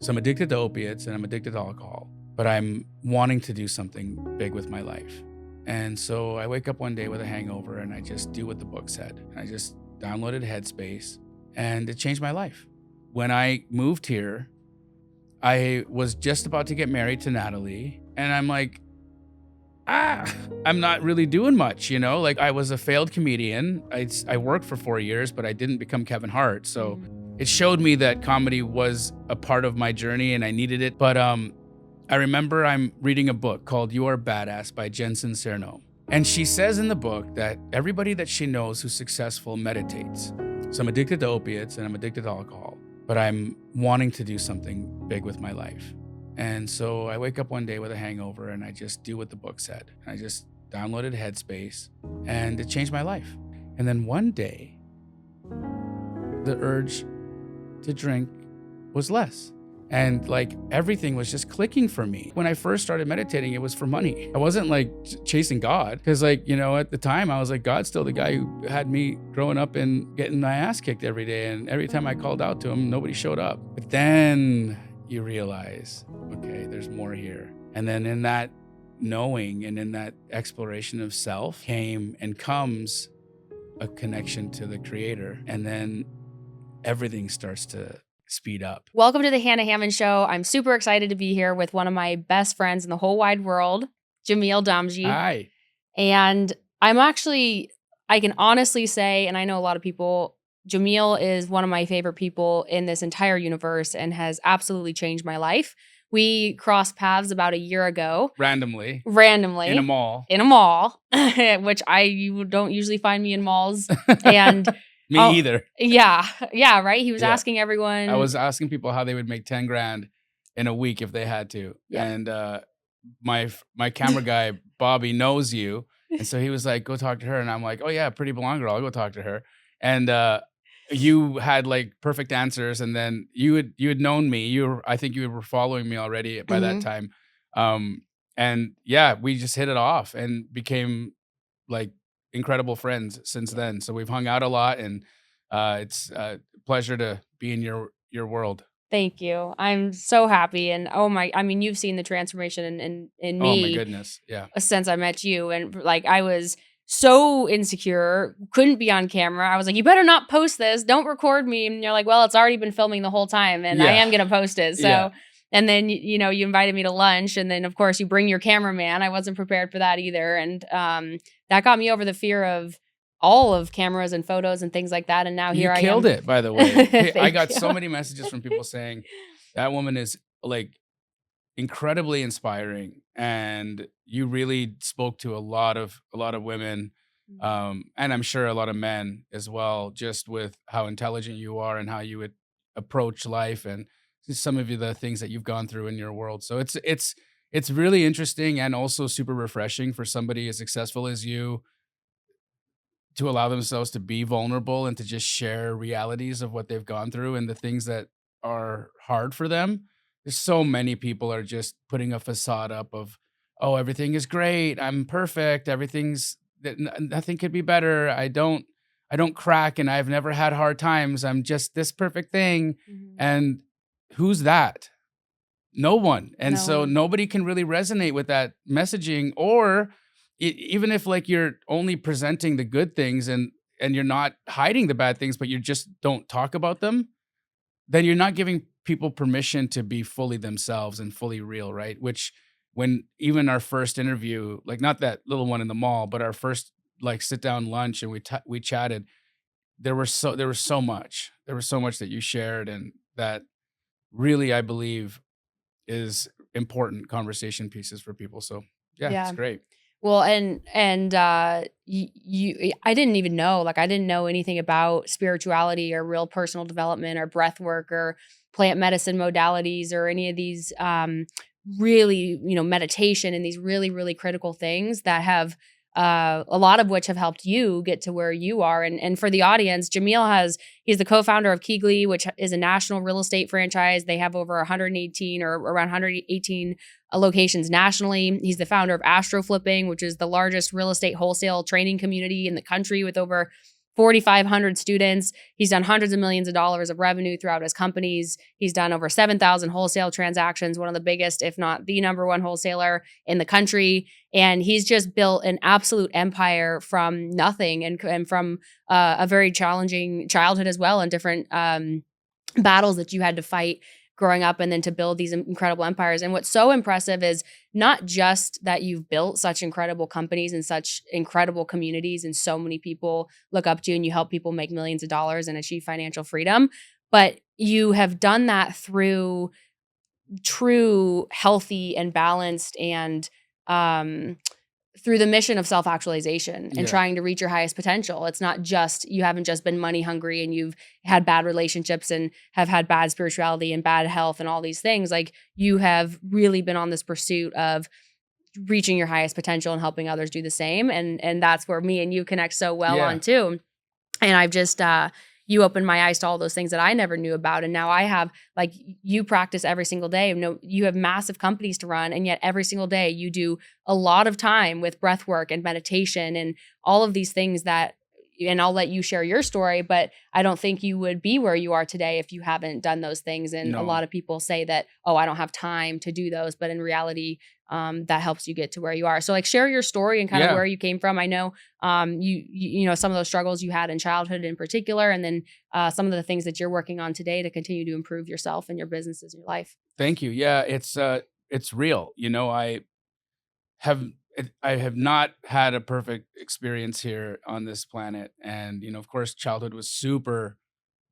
So I'm addicted to opiates and I'm addicted to alcohol, but I'm wanting to do something big with my life. And so I wake up one day with a hangover and I just do what the book said. And I just downloaded Headspace and it changed my life. When I moved here, I was just about to get married to Natalie and I'm like, I'm not really doing much, you know? Like I was a failed comedian. I worked for 4 years, but I didn't become Kevin Hart. So it showed me that comedy was a part of my journey and I needed it. But I remember I'm reading a book called You Are Badass by Jen Sincero. And she says in the book that everybody that she knows who's successful meditates. So I'm addicted to opiates and I'm addicted to alcohol, but I'm wanting to do something big with my life. And so I wake up one day with a hangover and I just do what the book said. I just downloaded Headspace and it changed my life. And then one day, the urge to drink was less. And like everything was just clicking for me. When I first started meditating, it was for money. I wasn't like chasing God because like, you know, at the time I was like, God's still the guy who had me growing up and getting my ass kicked every day. And every time I called out to him, nobody showed up. But then you realize, okay, there's more here. And then in that knowing and in that exploration of self came and comes a connection to the creator. And then everything starts to speed up. Welcome to the Hannah Hammond Show. I'm super excited to be here with one of my best friends in the whole wide world, Jamil Damji. Hi. And I can honestly say, and I know a lot of people, Jamil is one of my favorite people in this entire universe and has absolutely changed my life. We crossed paths about a year ago. Randomly. In a mall, which you don't usually find me in malls. And me either. Yeah, right? He was asking everyone. I was asking people how they would make 10 grand in a week if they had to. Yeah. And my camera guy, Bobby, knows you. And so he was like, go talk to her. And I'm like, oh yeah, pretty blonde girl. I'll go talk to her. And you had like perfect answers. And then you had known me. I think you were following me already by that time. And yeah, we just hit it off and became like incredible friends since then. So we've hung out a lot and it's a pleasure to be in your world. Thank you. I'm so happy. And you've seen the transformation in me. Oh my goodness. Yeah. Since I met you. And like, I was so insecure, couldn't be on camera. I was like, you better not post this. Don't record me. And you're like, well, it's already been filming the whole time and I am going to post it. So, and then, you invited me to lunch and then of course you bring your cameraman. I wasn't prepared for that either. And that got me over the fear of all of cameras and photos and things like that. And now here I am. You killed it, by the way. I got so many messages from people saying that woman is like incredibly inspiring and you really spoke to a lot of women and I'm sure a lot of men as well, just with how intelligent you are and how you would approach life and some of the things that you've gone through in your world. So it's really interesting and also super refreshing for somebody as successful as you to allow themselves to be vulnerable and to just share realities of what they've gone through and the things that are hard for them. There's so many people are just putting a facade up of, oh, everything is great. I'm perfect. Nothing could be better. I don't crack and I've never had hard times. I'm just this perfect thing. Mm-hmm. And who's that? No one. And so nobody can really resonate with that messaging or even if like you're only presenting the good things and you're not hiding the bad things, but you just don't talk about them, then you're not giving people permission to be fully themselves and fully real, right? Which when even our first interview, like not that little one in the mall, but our first like sit down lunch and we chatted, there was so much that you shared and that really I believe is important conversation pieces for people. So yeah. It's great. Well, and I didn't even know, like I didn't know anything about spirituality or real personal development or breath work or plant medicine modalities or any of these really, meditation and these really, really critical things that have a lot of which have helped you get to where you are. And for the audience, Jamil he's the co-founder of Keegly, which is a national real estate franchise. They have over 118 or around 118 locations nationally. He's the founder of AstroFlipping, which is the largest real estate wholesale training community in the country with over 4,500 students. He's done hundreds of millions of dollars of revenue throughout his companies. He's done over 7,000 wholesale transactions, one of the biggest, if not the number one wholesaler in the country. And he's just built an absolute empire from nothing and from a very challenging childhood as well, and different battles that you had to fight growing up, and then to build these incredible empires. And what's so impressive is not just that you've built such incredible companies and such incredible communities, and so many people look up to you and you help people make millions of dollars and achieve financial freedom, but you have done that through true healthy and balanced and through the mission of self-actualization and trying to reach your highest potential. It's not just, you haven't just been money hungry and you've had bad relationships and have had bad spirituality and bad health and all these things. Like, you have really been on this pursuit of reaching your highest potential and helping others do the same. And that's where me and you connect so well on too. And I've just, you opened my eyes to all those things that I never knew about. And now I have, like, you practice every single day. You have massive companies to run, and yet every single day you do a lot of time with breath work and meditation and all of these things that, and I'll let you share your story, but I don't think you would be where you are today if you haven't done those things. And a lot of people say that, oh, I don't have time to do those. But in reality, that helps you get to where you are. So, like, share your story and kind of where you came from. I know you know some of those struggles you had in childhood in particular, and then some of the things that you're working on today to continue to improve yourself and your businesses and your life. Thank you. Yeah, it's real. You know, I have not had a perfect experience here on this planet, and of course, childhood was super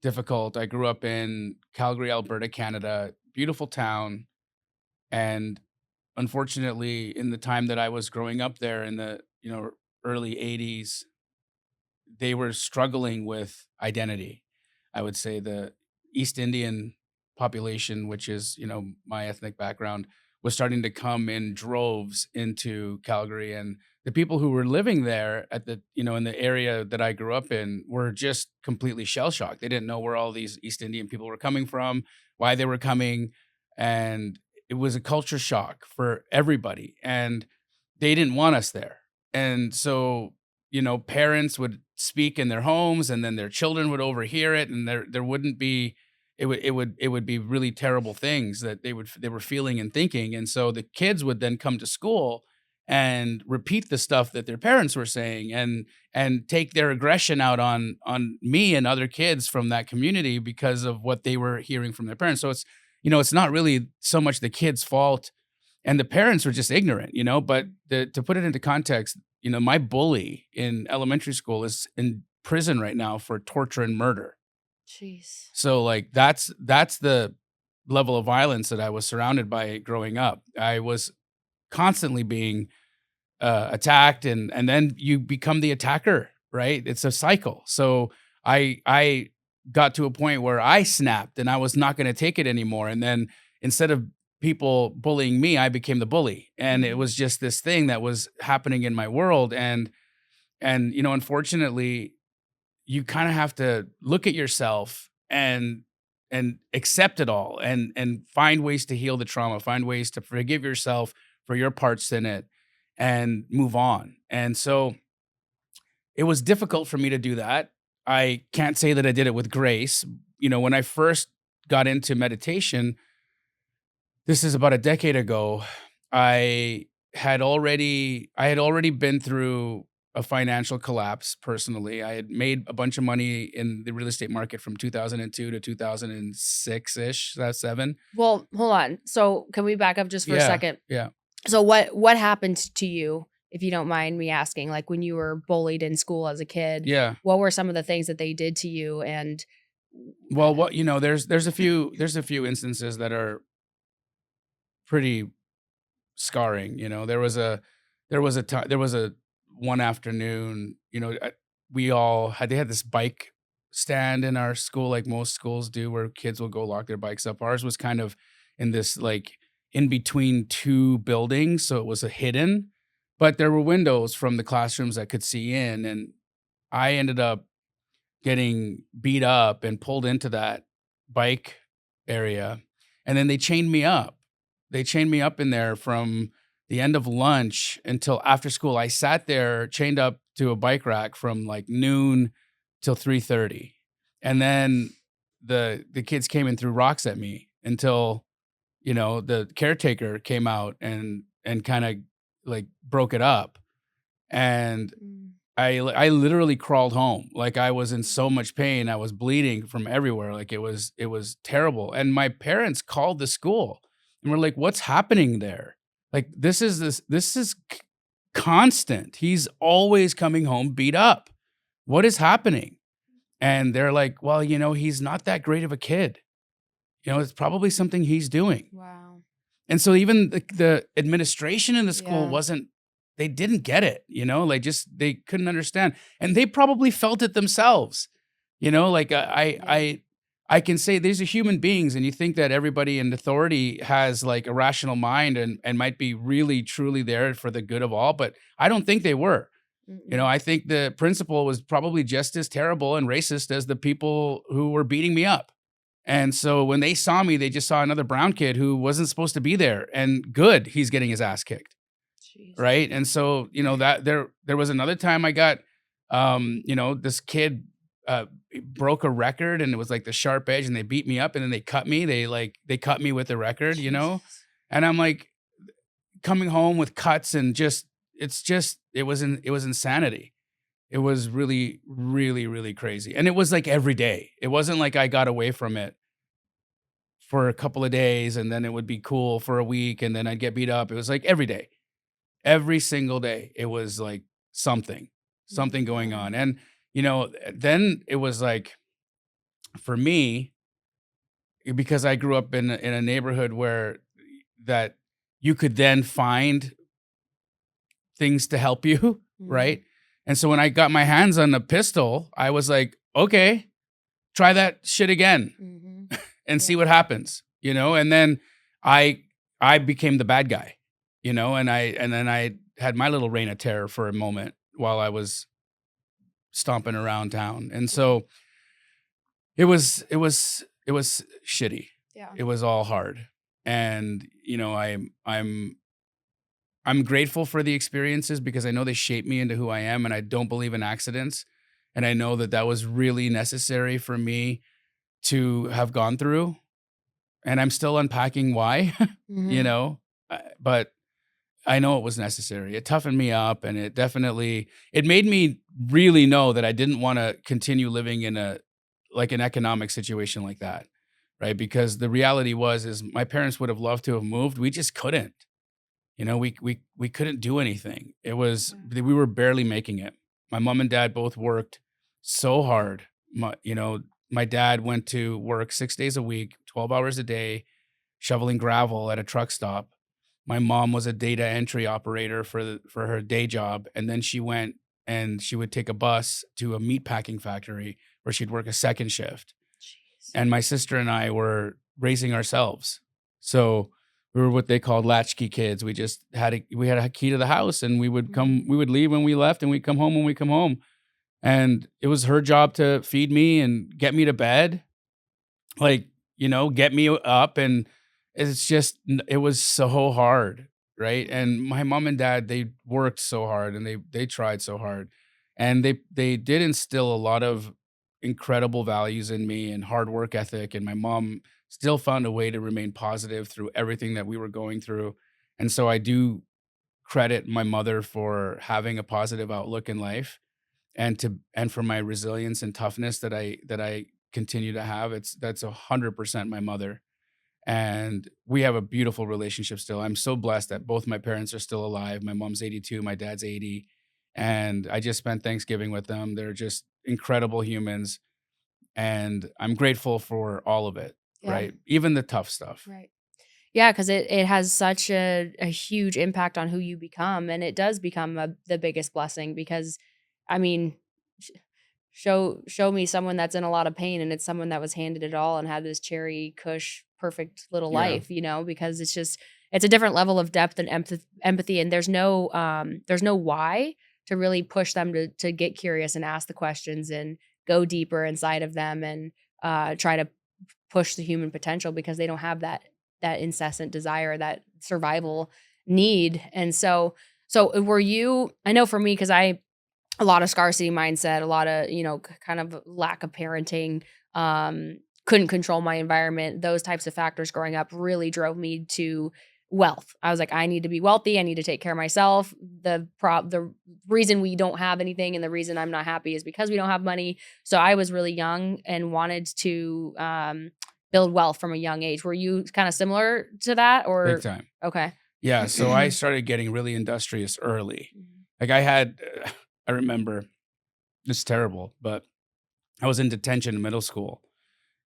difficult. I grew up in Calgary, Alberta, Canada, beautiful town, and unfortunately, in the time that I was growing up there in the early 80s, they were struggling with identity. I would say the East Indian population, which is my ethnic background, was starting to come in droves into Calgary, and the people who were living there at the in the area that I grew up in were just completely shell shocked. They didn't know where all these East Indian people were coming from, why they were coming, and it was a culture shock for everybody, and they didn't want us there. And so, parents would speak in their homes, and then their children would overhear it, and there wouldn't be, it would be really terrible things that they were feeling and thinking. And so the kids would then come to school and repeat the stuff that their parents were saying, and take their aggression out on me and other kids from that community because of what they were hearing from their parents. So it's not really so much the kid's fault, and the parents were just ignorant, but to put it into context, my bully in elementary school is in prison right now for torture and murder. Jeez. So, like, that's the level of violence that I was surrounded by growing up. I was constantly being attacked, and then you become the attacker, right? It's a cycle. So I got to a point where I snapped and I was not going to take it anymore. And then instead of people bullying me, I became the bully. And it was just this thing that was happening in my world. And unfortunately, you kind of have to look at yourself and accept it all, and find ways to heal the trauma, find ways to forgive yourself for your parts in it, and move on. And so it was difficult for me to do that. I can't say that I did it with grace. When I first got into meditation, this is about a decade ago, I had already been through a financial collapse personally. I had made a bunch of money in the real estate market from 2002 to 2006-ish, that's 7. Well, hold on. So can we back up just for a second? Yeah. So what happened to you, if you don't mind me asking, like when you were bullied in school as a kid? Yeah. What were some of the things that they did to you? And well, there's a few instances that are pretty scarring. There was a one afternoon, they had this bike stand in our school, like most schools do, where kids will go lock their bikes up. Ours was kind of in this, like, in between two buildings, so it was a hidden, but there were windows from the classrooms that could see in, and I ended up getting beat up and pulled into that bike area, and then they chained me up. They chained me up in there from the end of lunch until after school. I sat there chained up to a bike rack from like noon till 3:30. And then the kids came and threw rocks at me until, the caretaker came out and kind of like broke it up. And Mm. I literally crawled home. Like I was in so much pain. I was bleeding from everywhere. Like it was terrible. And my parents called the school and were like, "What's happening there? Like this is constant. He's always coming home beat up. What is happening?" And they're like, "Well, he's not that great of a kid. It's probably something he's doing." Wow. And so even the administration in the school Yeah. they didn't get it, like just they couldn't understand. And they probably felt it themselves. Like Yeah. I can say these are human beings, and you think that everybody in authority has like a rational mind and might be really truly there for the good of all, but I don't think they were. Mm-mm. I think the principal was probably just as terrible and racist as the people who were beating me up. And so when they saw me, they just saw another brown kid who wasn't supposed to be there. And good, he's getting his ass kicked, Jeez. right? And so, that there was another time I got this kid broke a record, and it was like the sharp edge, and they beat me up, and then they cut me. They cut me with the record, Jesus. and I'm like coming home with cuts, and it was insanity. It was really, really, really crazy. And it was like every day. It wasn't like I got away from it for a couple of days and then it would be cool for a week and then I'd get beat up. It was like every day. Every single day. It was like something going Wow. on. And then it was like for me, because I grew up in a neighborhood where that you could then find things to help you, Mm. right? And so when I got my hands on the pistol, I was like, okay, try that shit again Mm-hmm. and see Yeah. what happens, And then I became the bad guy, and then I had my little reign of terror for a moment while I was stomping around town. And so it was shitty. Yeah. It was all hard. And I'm grateful for the experiences because I know they shaped me into who I am, and I don't believe in accidents. And I know that that was really necessary for me to have gone through. And I'm still unpacking why, Mm-hmm. but I know it was necessary. It toughened me up, and it made me really know that I didn't want to continue living in an economic situation like that, right? Because the reality is my parents would have loved to have moved. We just couldn't. We couldn't do anything. We were barely making it. My mom and dad both worked so hard. My dad went to work 6 days a week, 12 hours a day, shoveling gravel at a truck stop. My mom was a data entry operator for her day job, and then she went and she would take a bus to a meat packing factory where she'd work a second shift. Jeez. And my sister and I were raising ourselves. So we were what they called latchkey kids. We had a key to the house, and we would leave when we left, and we'd come home when we come home. And it was her job to feed me and get me to bed, like, get me up. And it was so hard, right? And my mom and dad, they worked so hard, and they tried so hard. And they did instill a lot of incredible values in me and hard work ethic. And my mom still found a way to remain positive through everything that we were going through. And so I do credit my mother for having a positive outlook in life, and for my resilience and toughness that I continue to have. That's 100% my mother. And we have a beautiful relationship still. I'm so blessed that both my parents are still alive. My mom's 82, my dad's 80. And I just spent Thanksgiving with them. They're just incredible humans. And I'm grateful for all of it, Yeah. right? Even the tough stuff. Right. Yeah, because it has such a huge impact on who you become, and it does become the biggest blessing because, I mean, sh- show me someone that's in a lot of pain, and it's someone that was handed it all and had this cherry cush perfect little Yeah. life, because it's a different level of depth and empathy, and there's no why to really push them to get curious and ask the questions and go deeper inside of them and try to push the human potential because they don't have that incessant desire, that survival need. And so were you, I know for me, because a lot of scarcity mindset, a lot of, kind of lack of parenting, couldn't control my environment. Those types of factors growing up really drove me to wealth. I was like, I need to be wealthy. I need to take care of myself. The reason we don't have anything and the reason I'm not happy is because we don't have money. So I was really young and wanted to build wealth from a young age. Were you kind of similar to that, or Big time. okay? Yeah. So I started getting really industrious early. Like I remember, it's terrible, but I was in detention in middle school,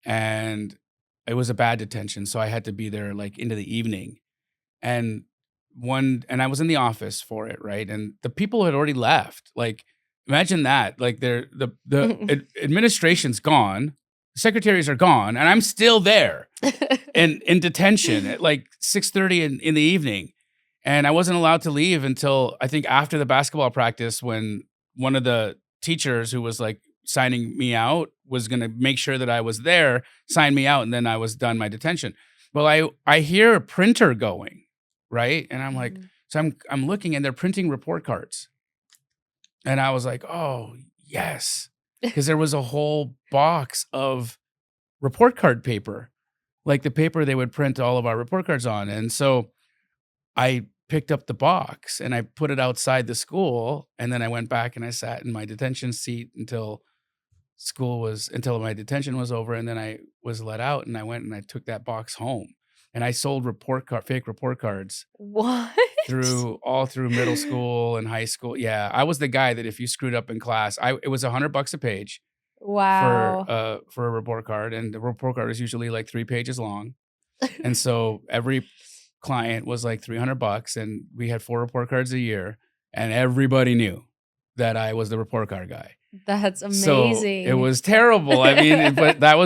and it was a bad detention. So I had to be there like into the evening. And and I was in the office for it, right? And the people had already left. Like, imagine that. Like administration's gone, the secretaries are gone, and I'm still there in detention at like 6:30 in the evening. And I wasn't allowed to leave until I think after the basketball practice, when one of the teachers who was like signing me out was going to make sure that I was there, sign me out, and then I was done my detention. Well, I hear a printer going, right? And I'm like, so I'm looking, and they're printing report cards. And I was like, oh, yes. Because there was a whole box of report card paper, like the paper they would print all of our report cards on. And so I picked up the box and I put it outside the school. And then I went back and I sat in my detention seat until my detention was over. And then I was let out, and I went and I took that box home, and I sold fake report cards What? all through middle school and high school. Yeah. I was the guy that if you screwed up in class, it was $100 a page Wow. for a report card. And the report card was usually like 3 pages long. And so every client was like $300, and we had 4 report cards a year, and everybody knew that I was the report card guy. That's So amazing. it was terrible. I mean, but it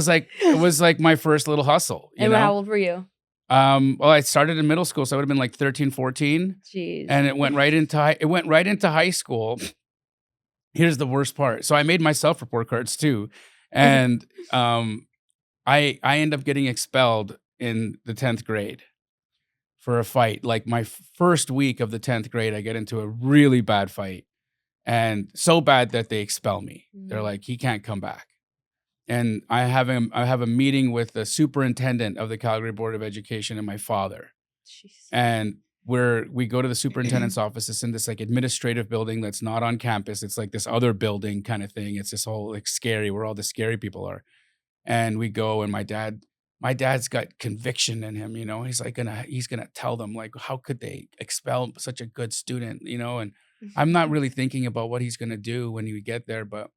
was like my first little hustle. And how old were you? Well, I started in middle school, so I would have been like 13, 14. Jeez. And it went right into high school. Here's the worst part. So I made myself report cards too. And I end up getting expelled in the 10th grade for a fight. Like my first week of the 10th grade, I get into a really bad fight, and so bad that they expel me. They're like, he can't come back. And I have a meeting with the superintendent of the Calgary Board of Education and my father. Jeez. And we go to the superintendent's office. It's in this like administrative building that's not on campus. It's like this other building kind of thing. It's this whole like scary, where all the scary people are. And we go, and my dad's got conviction in him, he's like he's gonna tell them, like, how could they expel such a good student, and I'm not really thinking about what he's gonna do when we get there, but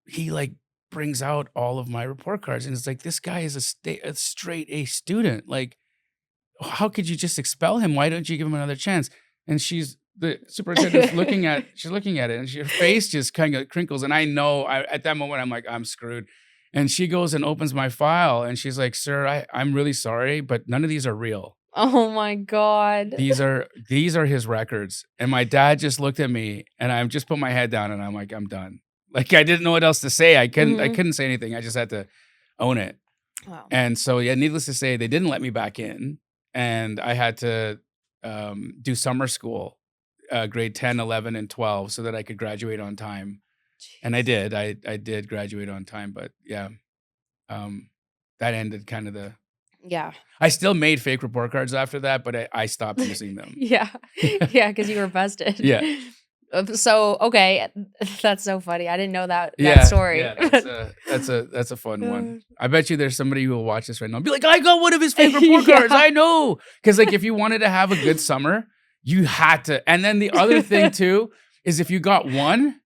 he like brings out all of my report cards, and it's like, this guy is a straight A student. Like, how could you just expel him? Why don't you give him another chance? And the superintendent's looking at it, and her face just kind of crinkles. And I know at that moment, I'm like, I'm screwed. And she goes and opens my file, and she's like, sir, I'm really sorry, but none of these are real. Oh my God. These are his records. And my dad just looked at me, and I just put my head down, and I'm like, I'm done. Like, I didn't know what else to say. I couldn't say anything. I just had to own it. Wow. And so, yeah, needless to say, they didn't let me back in, and I had to do summer school, grade 10, 11, and 12, so that I could graduate on time. Jeez. And I did. I did graduate on time, but yeah, that ended kind of Yeah. I still made fake report cards after that, but I stopped using them. Yeah. Yeah, because you were busted. Yeah. So, okay, that's so funny. I didn't know that story. Yeah, that's a fun one. I bet you there's somebody who will watch this right now and be like, I got one of his fake report cards. I know. Because like, if you wanted to have a good summer, you had to. And then the other thing too is, if you got one,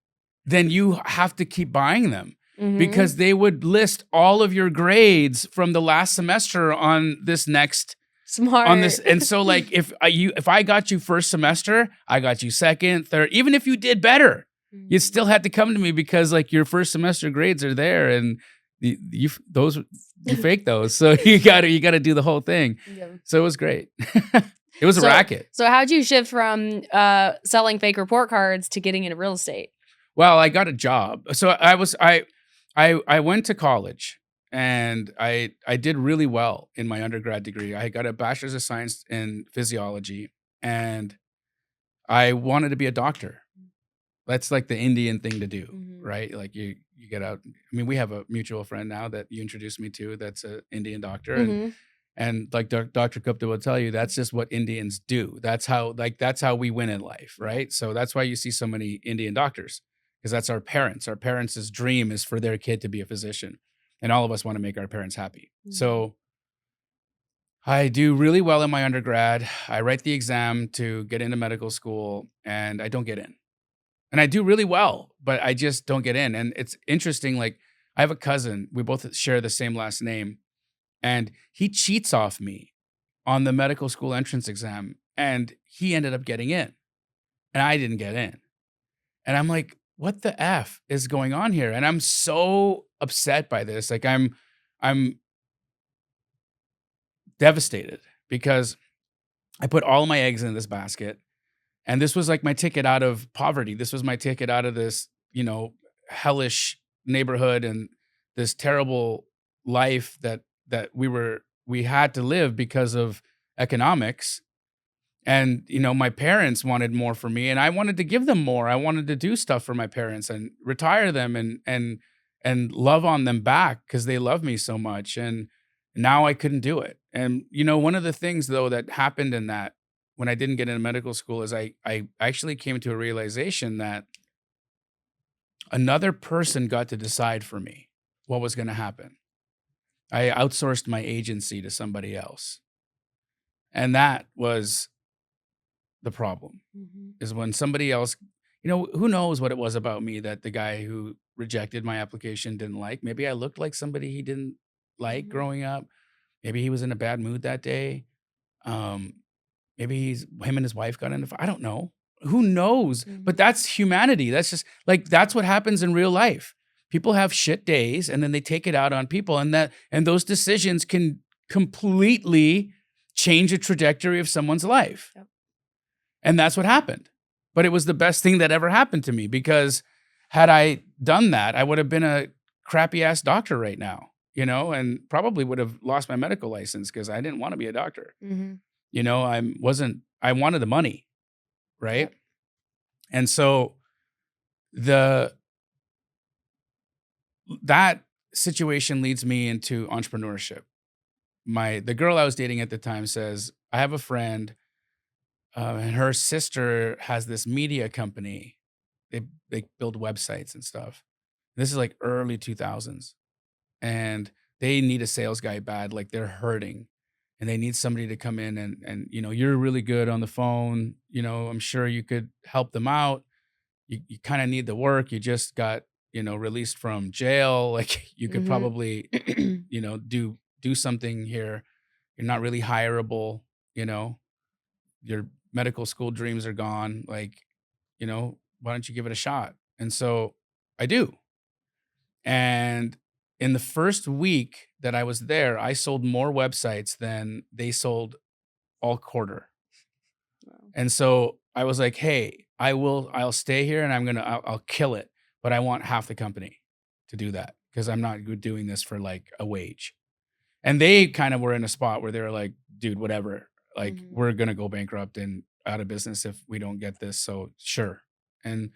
then you have to keep buying them. Because they would list all of your grades from the last semester on this next Smart. on this. And so like, if I got you first semester, I got you second, third. Even if you did better, you still had to come to me, because like your first semester grades are there, and you fake those. So you gotta do the whole thing. Yeah. So it was great. It was a racket. So how'd you shift from selling fake report cards to getting into real estate? Well, I got a job. So I went to college, and I did really well in my undergrad degree. I got a bachelor's of science in physiology, and I wanted to be a doctor. That's like the Indian thing to do, Mhm. right? Like you get out. I mean, we have a mutual friend now that you introduced me to that's an Indian doctor, Mhm. and like Dr. Gupta will tell you, that's just what Indians do. That's how we win in life, Yeah. right? So that's why you see so many Indian doctors, because that's our parents. Our parents' dream is for their kid to be a physician, and all of us want to make our parents happy. Mhm. So I do really well in my undergrad. I write the exam to get into medical school, and I don't get in. And I do really well, but I just don't get in. And it's interesting. Like, I have a cousin, we both share the same last name, and he cheats off me on the medical school entrance exam, and he ended up getting in, and I didn't get in. And I'm like, what the F is going on here? And I'm so upset by this. Like, I'm devastated because I put all my eggs in this basket. And this was like my ticket out of poverty. This was my ticket out of this, hellish neighborhood and this terrible life that we had to live because of economics. And my parents wanted more for me, and I wanted to give them more. I wanted to do stuff for my parents and retire them and love on them back because they love me so much. And now I couldn't do it. And one of the things though that happened in that when I didn't get into medical school is I actually came to a realization that another person got to decide for me what was going to happen. I outsourced my agency to somebody else. And that was the problem. Mhm. Is when somebody else, who knows what it was about me that the guy who rejected my application didn't like. Maybe I looked like somebody he didn't like Mhm. growing up. Maybe he was in a bad mood that day. Um, Maybe him and his wife got into I don't know. Who knows? But Mhm. that's humanity. That's just like that's what happens in real life. People have shit days and then they take it out on people, and those decisions can completely change the trajectory of someone's life. Yep. And that's what happened. But it was the best thing that ever happened to me because had I done that, I would have been a crappy ass doctor right now, and probably would have lost my medical license because I didn't want to be a doctor. Mhm. I wanted the money, right? Yep. And so the that situation leads me into entrepreneurship. The girl I was dating at the time says, I have a friend, and her sister has this media company. They build websites and stuff. This is like early 2000s, and they need a sales guy bad, like they're hurting, and they need somebody to come in and you're really good on the phone. I'm sure you could help them out. You kind of need the work. You just got released from jail. Like you could Mhm. probably do something here. You're not really hireable. You know, your medical school dreams are gone. Like why don't you give it a shot? And so I do. And in the first week that I was there, I sold more websites than they sold all quarter. Wow. And so I was like, "Hey, I'll stay here and I'll kill it, but I want half the company to do that because I'm not doing this for like a wage." And they kind of were in a spot where they were like, "Dude, whatever. Like Mhm. we're going to go bankrupt and out of business if we don't get this. So sure." And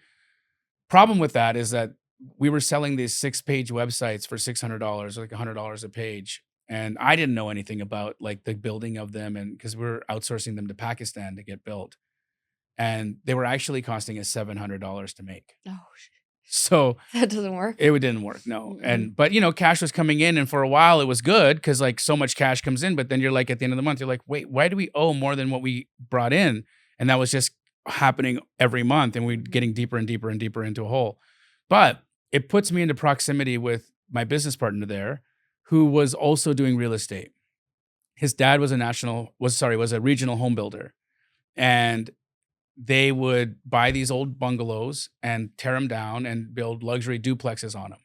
problem with that is that we were selling these 6-page websites for $600, like $100 a page. And I didn't know anything about like the building of them. And because we're outsourcing them to Pakistan to get built. And they were actually costing us $700 to make. Oh, So that doesn't work? it didn't work, no. Mm-mm. But cash was coming in, and for a while it was good because like so much cash comes in, but then you're like at the end of the month, you're like, wait, why do we owe more than what we brought in? And that was just happening every month, and we're Mhm. getting deeper and deeper and deeper into a hole. But it puts me into proximity with my business partner there, who was also doing real estate. His dad was was a regional home builder. And they would buy these old bungalows and tear them down and build luxury duplexes on them.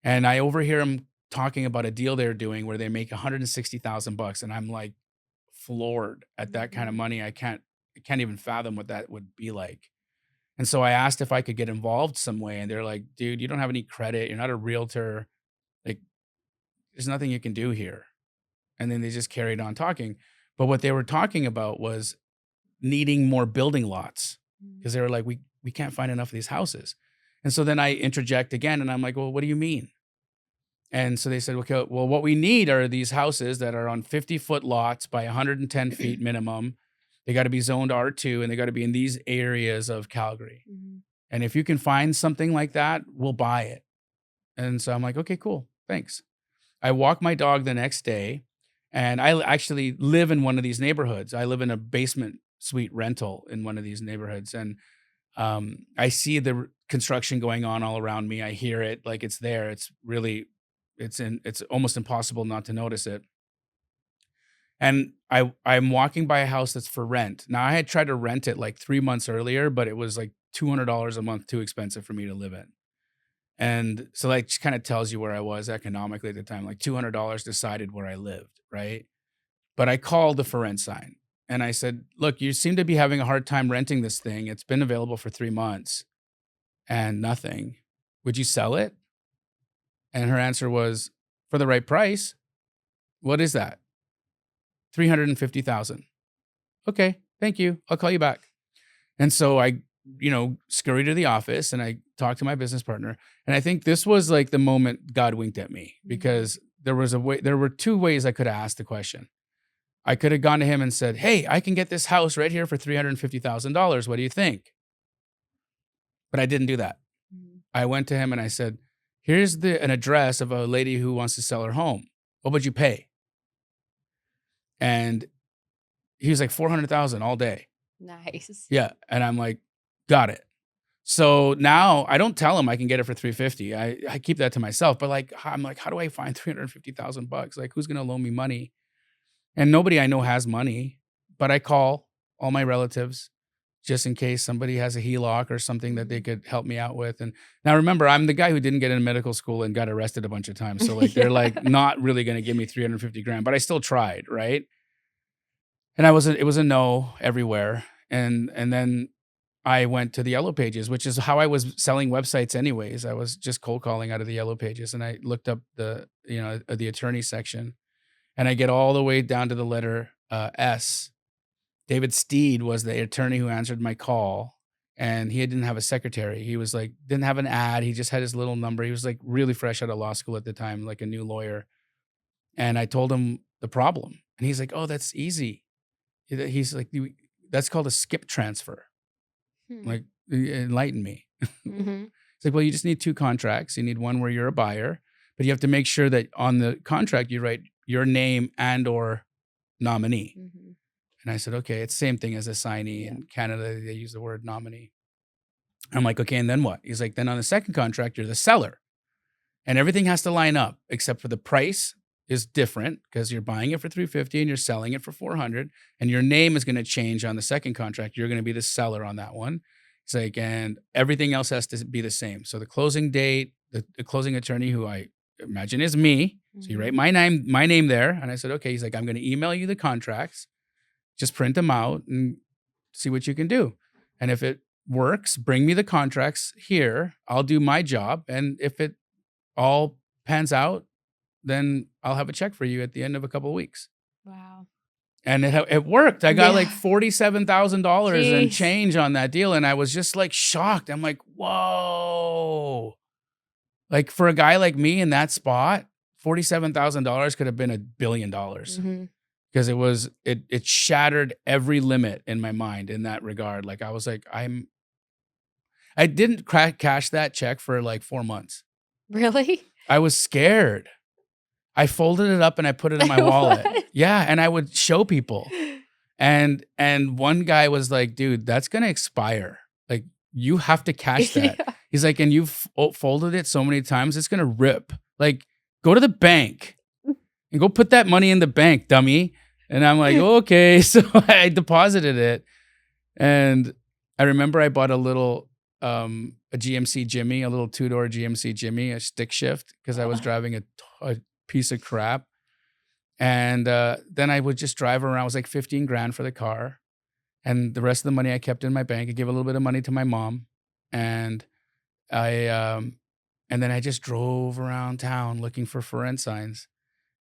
And I overhear him talking about a deal they're doing where they make 160,000 bucks, and I'm like floored at that kind of Mhm. money. I can't even fathom what that would be like. And so I asked if I could get involved some way, and they're like, "Dude, you don't have any credit. You're not a realtor. Like, there's nothing you can do here." And then they just carried on talking. But what they were talking about was needing more building lots Mhm. because they were like, we can't find enough of these houses. And so then I interject again and I'm like, well, what do you mean? And so they said, okay, well, what we need are these houses that are on 50-foot lots by 110 feet minimum. They got to be zoned R2 and they got to be in these areas of Calgary. Mhm. And if you can find something like that, we'll buy it. And so I'm like, okay, cool. Thanks. I walk my dog the next day and I actually live in one of these neighborhoods. I live in a basement suite rental in one of these neighborhoods. And I see the construction going on all around me. I hear it like it's there. It's really, it's almost impossible not to notice it. And I'm walking by a house that's for rent. Now I had tried to rent it like 3 months earlier, but it was like $200 a month too expensive for me to live in. And so that just kind of tells you where I was economically at the time. Like $200 decided where I lived, right? But I called the for rent sign and I said, look, you seem to be having a hard time renting this thing. It's been available for 3 months and nothing. Would you sell it? And her answer was, for the right price. What is that? 350,000. Okay, thank you. I'll call you back. And so I, scurried to the office and I talked to my business partner. And I think this was like the moment God winked at me, because there were two ways I could have asked the question. I could have gone to him and said, hey, I can get this house right here for $350,000. What do you think? But I didn't do that. Mhm. I went to him and I said, here's an address of a lady who wants to sell her home. What would you pay? And he was like, 400,000 all day. Nice. Yeah. And I'm like, got it. So now I don't tell him I can get it for 350. I keep that to myself. But like, I'm like, how do I find 350,000 bucks? Like, who's going to loan me money? And nobody I know has money, but I call all my relatives just in case somebody has a HELOC or something that they could help me out with. And now remember, I'm the guy who didn't get into medical school and got arrested a bunch of times. So like, they're like not really going to give me 350 grand, but I still tried. Right. And it was a no everywhere. And then I went to the Yellow Pages, which is how I was selling websites anyways. I was just cold calling out of the Yellow Pages, and I looked up the attorney section, and I get all the way down to the letter S. David Steed was the attorney who answered my call, and he didn't have a secretary. He was like, didn't have an ad. He just had his little number. He was like really fresh out of law school at the time, like a new lawyer. And I told him the problem, and he's like, oh, that's easy. He's like, that's called a skip transfer. Like, enlighten me. Mm-hmm. It's like, well, you just need 2 contracts. You need one where you're a buyer, but you have to make sure that on the contract you write your name and or nominee. Mm-hmm. And I said, okay, it's the same thing as assignee. In Canada, they use the word nominee. I'm like, okay, and then what? He's like, then on the second contract, you're the seller. And everything has to line up except for the price is different because you're buying it for 350 and you're selling it for 400, and your name is going to change on the second contract. You're going to be the seller on that one. It's like, and everything else has to be the same. So the closing date, the closing attorney, who I imagine is me. So you write my name there. And I said, okay. He's like, I'm going to email you the contracts, just print them out and see what you can do. And if it works, bring me the contracts here. I'll do my job. And if it all pans out, then I'll have a check for you at the end of a couple of weeks. Wow. And it worked. I got like Yeah. $47,000 and Jeez. change on that deal. And I was just like shocked. I'm like, whoa. Like for a guy like me in that spot, $47,000 could have been $1 billion. Mm-hmm. Because it shattered every limit in my mind in that regard. Like I was like, I didn't cash that check for like 4 months. Really? I was scared. I folded it up and I put it in my wallet. What? Yeah, and I would show people. And one guy was like, dude, that's going to expire. Like you have to cash that. Yeah. He's like, and you've folded it so many times, it's going to rip. Like go to the bank and go put that money in the bank, dummy. And I'm like, okay. So I deposited it. And I remember I bought a little, a GMC Jimmy, a little 2-door GMC Jimmy, a stick shift, because I was driving a piece of crap. And then I would just drive around. It was like 15 grand for the car. And the rest of the money I kept in my bank. I gave a little bit of money to my mom. And and then I just drove around town looking for rent signs.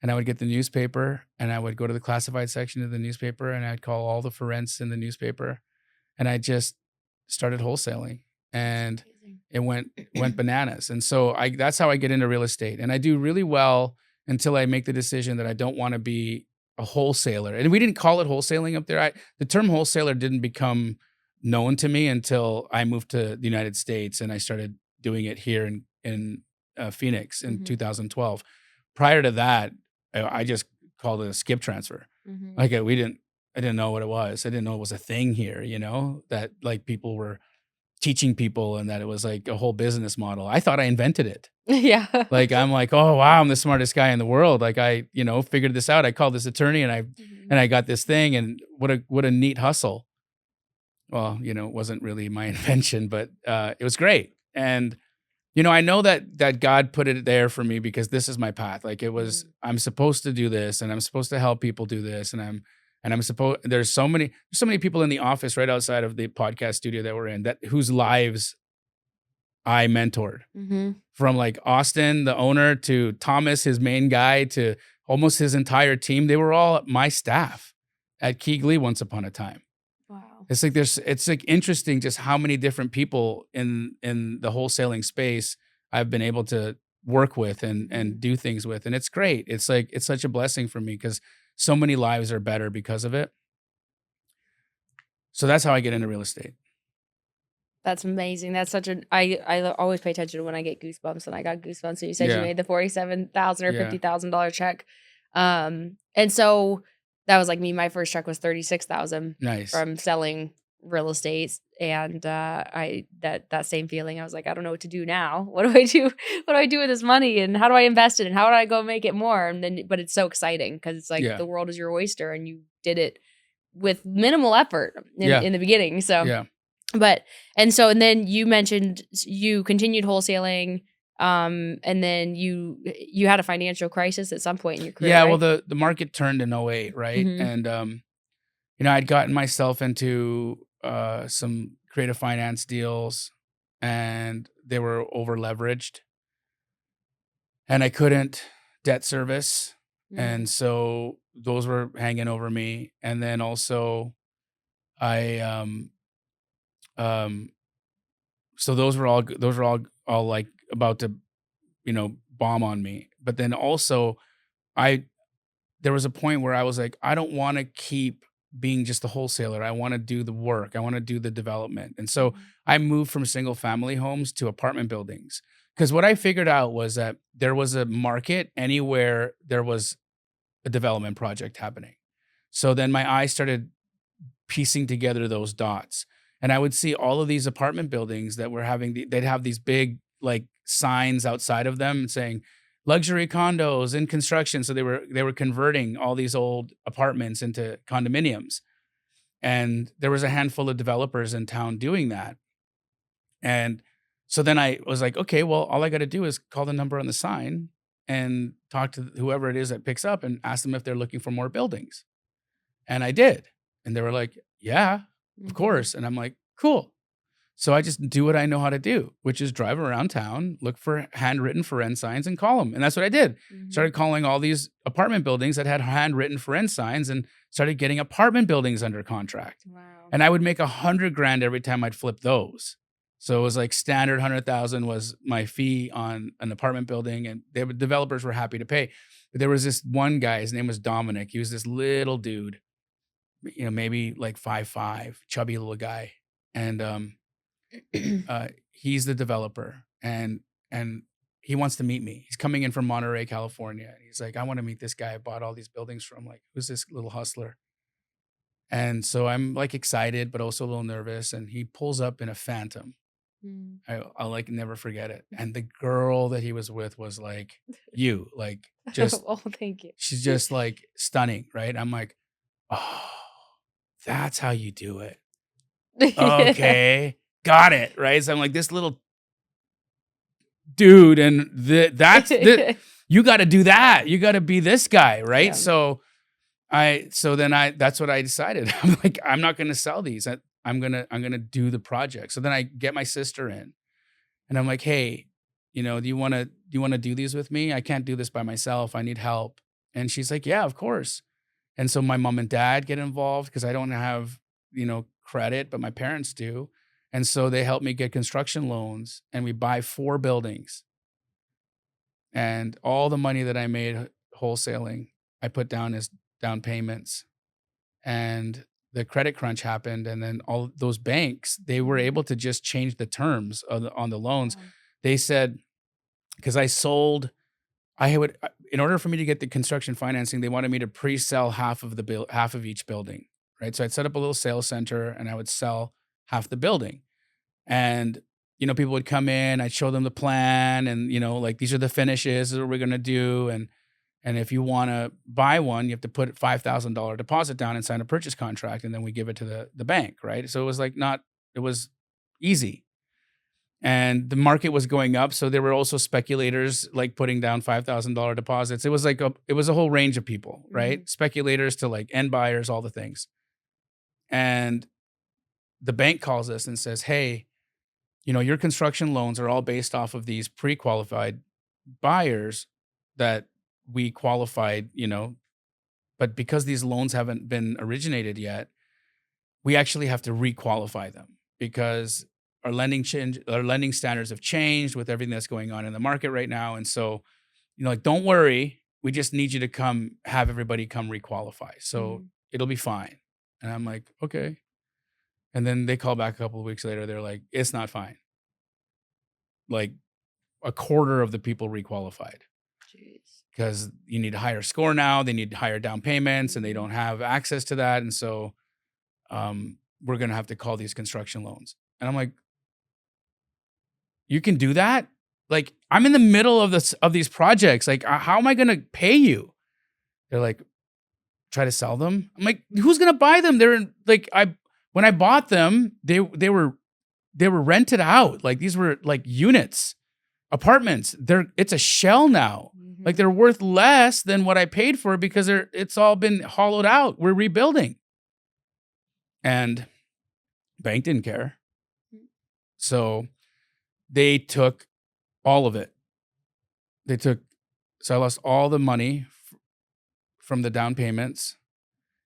And I would get the newspaper and I would go to the classified section of the newspaper and I'd call all the for rents in the newspaper. And I just started wholesaling. and Amazing. it went bananas. And so that's how I get into real estate. And I do really well until I make the decision that I don't want to be a wholesaler. And we didn't call it wholesaling up there. The term wholesaler didn't become known to me until I moved to the United States and I started doing it here in Phoenix in Mhm. 2012. Prior to that, I just called it a skip transfer. Mhm. Like I didn't know what it was. I didn't know it was a thing here, that like people were teaching people and that it was like a whole business model. I thought I invented it. Yeah. Like, I'm like, oh wow, I'm the smartest guy in the world. Like I, figured this out. I called this attorney and Mhm. I got this thing, and what a neat hustle. Well, it wasn't really my invention, but it was great. And I know that God put it there for me because this is my path. Like it was, Mhm. I'm supposed to do this, and I'm supposed to help people do this, and I'm supposed. There's so many people in the office right outside of the podcast studio that we're in that whose lives I mentored, Mhm. from like Austin, the owner, to Thomas, his main guy, to almost his entire team. They were all my staff at Keegly once upon a time. Wow. It's like interesting just how many different people in the wholesaling space I've been able to work with and Mhm. do things with. And it's great. It's like it's such a blessing for me because so many lives are better because of it. So that's how I get into real estate. That's amazing. That's such a I always pay attention when I get goosebumps, and I got goosebumps. So you said you Yeah. made the 47,000 or Yeah. $50,000 check. And so that was like me. My first check was 36,000 Nice. from selling real estate. And I that same feeling. I was like, I don't know what to do now. What do I do? What do I do with this money? And how do I invest it? And how do I go make it more? And then but it's so exciting because it's like Yeah. the world is your oyster and you did it with minimal effort Yeah. in the beginning. So Yeah. but and then you mentioned you continued wholesaling, and then you had a financial crisis at some point in your career, Yeah. Well, right? the market turned in '08, right? Mhm. And I'd gotten myself into some creative finance deals, and they were over leveraged, and I couldn't debt service. Mhm. And so those were hanging over me. And then also I um so those were all like about to, bomb on me. But then also I there was a point where I was like, I don't want to keep being just a wholesaler. I want to do the work. I want to do the development. And so Mhm. I moved from single family homes to apartment buildings. Because what I figured out was that there was a market anywhere there was a development project happening. So then my eyes started piecing together those dots. And I would see all of these apartment buildings that were they'd have these big like signs outside of them saying luxury condos in construction. So they were converting all these old apartments into condominiums. And there was a handful of developers in town doing that. And so then I was like, okay, well, all I got to do is call the number on the sign and talk to whoever it is that picks up and ask them if they're looking for more buildings. And I did. And they were like, yeah, of Mhm. course. And I'm like, cool. So I just do what I know how to do, which is drive around town, look for handwritten for rent signs and call them. And that's what I did. Mhm. Started calling all these apartment buildings that had handwritten for rent signs and started getting apartment buildings under contract. Wow. And I would make 100 grand every time I'd flip those. So it was like standard 100,000 was my fee on an apartment building, and developers were happy to pay. But there was this one guy, his name was Dominic. He was this little dude, maybe like 5'5", chubby little guy. And he's the developer, and he wants to meet me. He's coming in from Monterey, California. And he's like, I want to meet this guy I bought all these buildings from. Like, who's this little hustler? And so I'm like excited, but also a little nervous. And he pulls up in a Phantom. Mm. I'll like never forget it. And the girl that he was with was like, like just, Oh, thank you. she's just like stunning, right? I'm like, oh, that's how you do it. Okay, got it, right? So I'm like this little dude, and you got to do that. You got to be this guy, right? Yeah. So then that's what I decided. I'm like, I'm not going to sell these. I'm gonna do the project. So then I get my sister in, and I'm like, hey, do you want to do these with me? I can't do this by myself. I need help. And she's like, yeah, of course. And so my mom and dad get involved because I don't have, credit, but my parents do. And so they helped me get construction loans, and we buy 4 buildings. And all the money that I made wholesaling, I put down as down payments. And the credit crunch happened, and then all those banks, they were able to just change the terms on the loans. Wow. They said, because in order for me to get the construction financing, they wanted me to pre-sell half of each building, right? So I'd set up a little sales center, and I would sell half the building. And people would come in, I'd show them the plan, and like, these are the finishes, this is what we're gonna do, and if you want to buy one, you have to put $5,000 deposit down and sign a purchase contract, and then we give it to the bank, right? So it was it was easy. And the market was going up, so there were also speculators like putting down $5,000 deposits. It was a whole range of people, right? Speculators to like end buyers, all the things. And the bank calls us and says, "Hey, your construction loans are all based off of these pre-qualified buyers that we qualified, but because these loans haven't been originated yet, we actually have to re-qualify them because our lending standards have changed with everything that's going on in the market right now. And so, like, don't worry, we just need you to have everybody come re-qualify. So it'll be fine." And I'm like, okay. And then they call back a couple of weeks later. They're like, "It's not fine." Like, a quarter of the people re-qualified. Jeez. Because you need a higher score now, they need higher down payments, and they don't have access to that. And so we're going to have to call these construction loans. And I'm like, you can do that? Like, I'm in the middle of these projects. Like, how am I going to pay you? They're like, try to sell them. I'm like, who's going to buy them? When I bought them, they were rented out. Like, these were like units, apartments. It's a shell now. Like, they're worth less than what I paid for because it's all been hollowed out. We're rebuilding. And bank didn't care. So they took all of it. So I lost all the money from the down payments,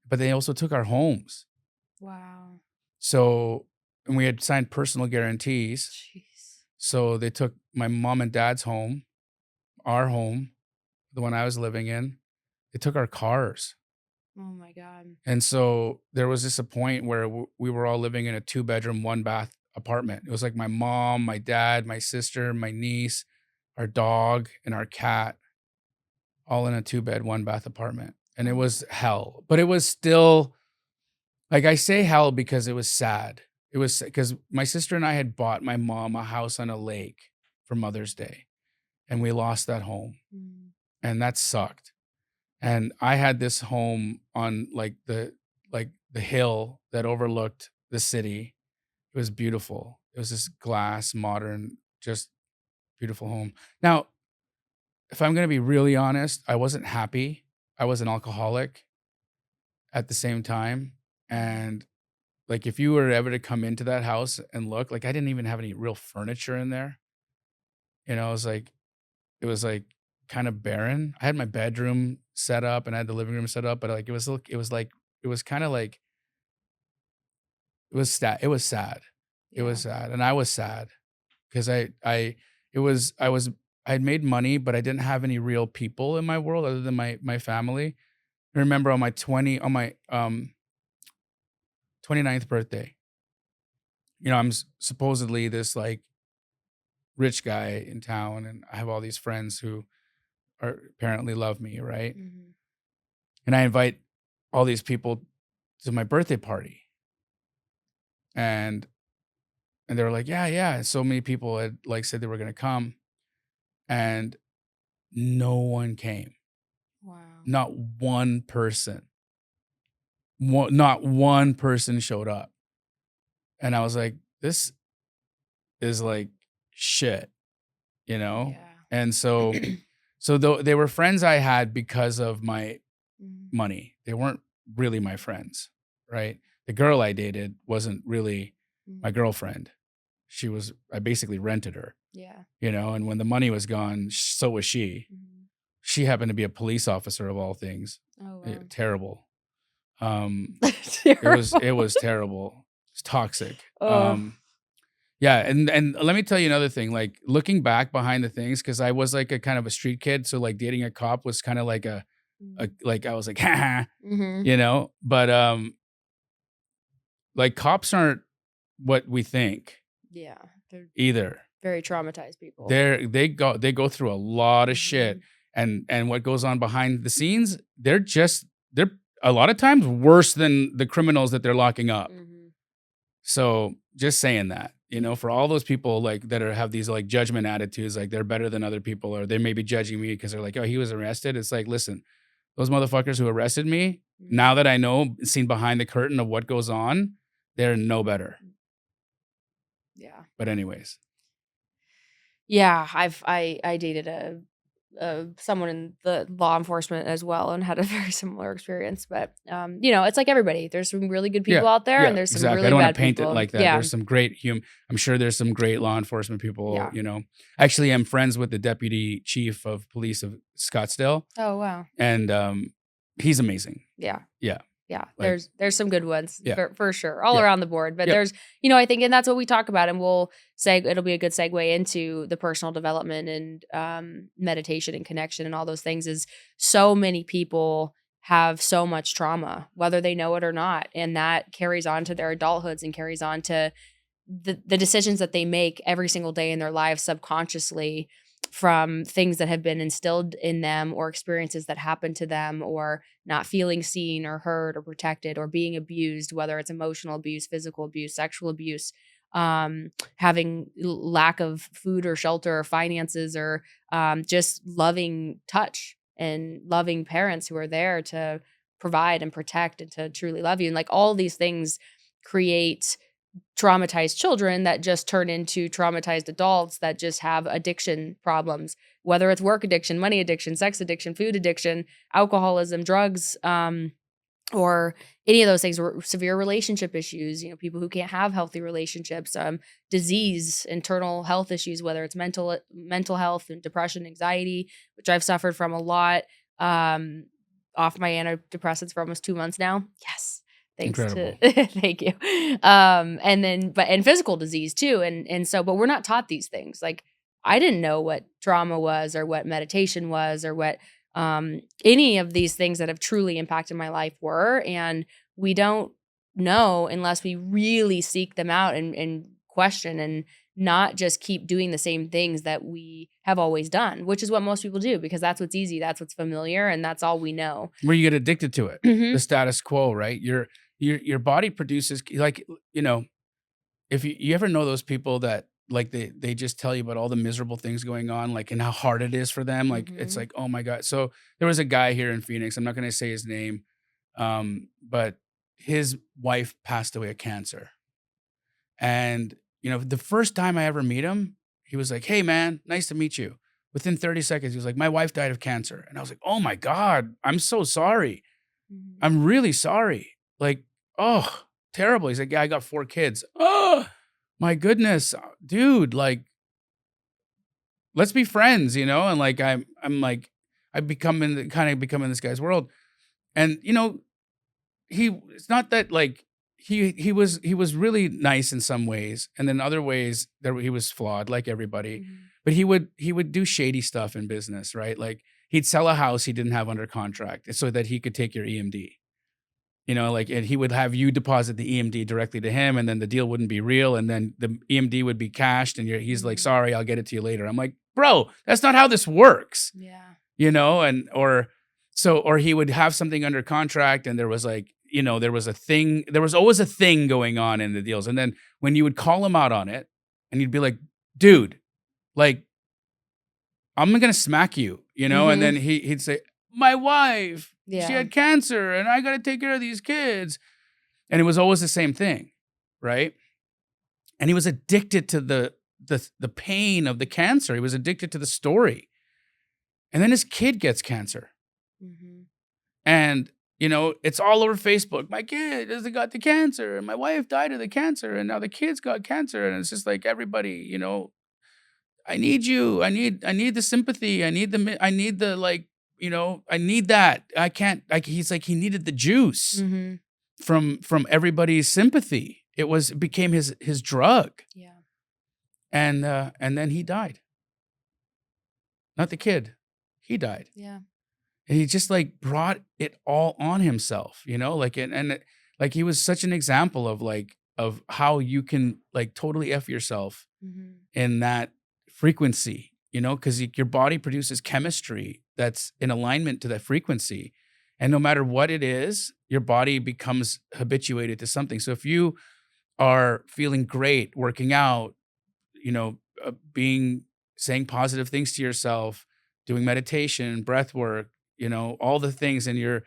but they also took our homes. Wow. So, and we had signed personal guarantees. Jeez. So they took my mom and dad's home, our home, the one I was living in. They took our cars. Oh my God. And so there was just a point where we were all living in a 2-bedroom, 1-bath apartment. It was like my mom, my dad, my sister, my niece, our dog, and our cat, all in a 2-bed, 1-bath apartment. And it was hell. But it was still, like, I say hell because it was sad. It was because my sister and I had bought my mom a house on a lake for Mother's Day, and we lost that home. And that sucked. And I had this home on the hill that overlooked the city. It was beautiful. It was this glass, modern, just beautiful home. Now, if I'm going to be really honest, I wasn't happy. I was an alcoholic at the same time. And like, if you were ever to come into that house and look, like, I didn't even have any real furniture in there. It was like kind of barren. I had my bedroom set up and I had the living room set up, but like, it was kind of like, it was sad. It was sad. It was sad. And I was sad because I had made money, but I didn't have any real people in my world other than my family. I remember on my 29th birthday, I'm supposedly this like rich guy in town, and I have all these friends who apparently love me, right? And I invite all these people to my birthday party, and they were like, yeah. And so many people had like said they were going to come, and no one came. Wow. Not one person. Not one person showed up. And I was like, this is like shit, Yeah. And so they were friends I had because of my money. They weren't really my friends, right? The girl I dated wasn't really my girlfriend. I basically rented her. Yeah. And when the money was gone, so was she. She happened to be a police officer of all things. Oh, wow. Terrible. Terrible. It was terrible. It's toxic. Oh. Yeah, and let me tell you another thing. Like looking back behind the things, because I was like a kind of a street kid, so like dating a cop was kind of like a like I was like, haha, Mm-hmm. you know. But like cops aren't what we think Yeah, they're either. very traumatized people. They go through a lot of shit, and what goes on behind the scenes, they're a lot of times worse than the criminals that they're locking up. Mm-hmm. So just saying that, you know, for all those people like that have these like judgment attitudes, like they're better than other people, or they may be judging me because they're like, oh, he was arrested. It's like, listen, those motherfuckers who arrested me, now that I know, seen behind the curtain of what goes on, they're no better. Yeah. But anyways. Yeah, I dated someone in the law enforcement as well and had a very similar experience. But you know, it's like everybody. There's some really good people out there, and there's some really I don't bad want to paint people. it like that. Yeah. There's some great I'm sure there's some great law enforcement people. Yeah. You know, actually, I'm friends with the deputy chief of police of Scottsdale. Oh wow. And he's amazing. Yeah. Yeah. Yeah, Like, there's some good ones for sure, all Yeah. around the board. But there's, you know, I think, and that's what we talk about, and we'll say it'll be a good segue into the personal development and meditation and connection and all those things. Is so many people have so much trauma, whether they know it or not, and that carries on to their adulthoods and carries on to the decisions that they make every single day in their lives subconsciously, from things that have been instilled in them or experiences that happen to them, or not feeling seen or heard or protected, or being abused, whether it's emotional abuse, physical abuse, sexual abuse, having lack of food or shelter or finances, or just loving touch and loving parents who are there to provide and protect and to truly love you. And like all these things create traumatized children that just turn into traumatized adults that just have addiction problems, whether it's work addiction, money addiction, sex addiction, food addiction, alcoholism, drugs, or any of those things, or severe relationship issues, you know, people who can't have healthy relationships, disease, internal health issues, whether it's mental health and depression, anxiety, which I've suffered from a lot, off my antidepressants for almost 2 months now. Yes. Thanks Incredible. thank you. And then, and physical disease too. And so, but we're not taught these things. Like I didn't know what trauma was, or what meditation was, or what any of these things that have truly impacted my life were. And we don't know unless we really seek them out and question, and not just keep doing the same things that we have always done, which is what most people do, because that's what's easy, that's what's familiar, and that's all we know. Where you get addicted to it, Mhm. the status quo, right? Your body produces, like, you know, if you ever know those people that like they just tell you about all the miserable things going on, like, and how hard it is for them. Like, it's like, oh my God. So there was a guy here in Phoenix, I'm not going to say his name, but his wife passed away of cancer. And, you know, the first time I ever meet him, he was like, hey man, nice to meet you. Within 30 seconds, he was like, my wife died of cancer. And I was like, oh my God, I'm so sorry. I'm really sorry. Like, oh, terrible. He's like, yeah, I got 4 kids. Oh my goodness, dude, like, let's be friends, you know? And like, I'm like, I've become kind of become in this guy's world. And, you know, it's not that like, he was really nice in some ways, and then other ways that he was flawed, like everybody. But he would do shady stuff in business, right? Like he'd sell a house he didn't have under contract so that he could take your EMD. You know, like, and he would have you deposit the EMD directly to him, and then the deal wouldn't be real, and then the EMD would be cashed, and he's like, sorry, I'll get it to you later. I'm like, bro, that's not how this works. Yeah. You know, or he would have something under contract, and there was like, you know, there was always a thing going on in the deals. And then when you would call him out on it, and you'd be like, dude, like, I'm gonna smack you, you know? And then he'd say, my wife, she had cancer, and I gotta take care of these kids. And it was always the same thing, right? And he was addicted to the pain of the cancer. He was addicted to the story. And then his kid gets cancer. And, you know, it's all over Facebook. My kid has got the cancer, and my wife died of the cancer, and now the kid's got cancer. And it's just like, everybody, you know, I need you. I need the sympathy. I need the like, you know, I need that. I can't, like, he's like, he needed the juice from everybody's sympathy. It became his drug. Yeah. And then he died. Not the kid. He died. Yeah. And he just like brought it all on himself, like like he was such an example of of how you can like totally F yourself Mm-hmm. in that frequency, because your body produces chemistry that's in alignment to that frequency. And no matter what it is, your body becomes habituated to something. So if you are feeling great, working out, being saying positive things to yourself, doing meditation, breath work, all the things, and you're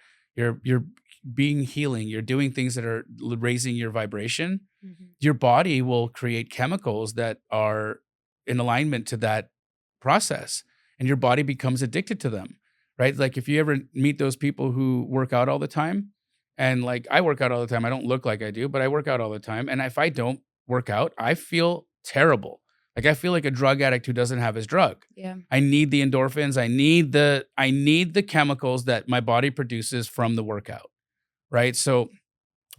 being healing, you're doing things that are raising your vibration, Mm-hmm. your body will create chemicals that are in alignment to that process, and your body becomes addicted to them, right? Like if you ever meet those people who work out all the time, and like I work out all the time, I don't look like I do, but I work out all the time, and if I don't work out, I feel terrible. Like I feel like a drug addict who doesn't have his drug. Yeah. I need the endorphins. I need the chemicals that my body produces from the workout, right? So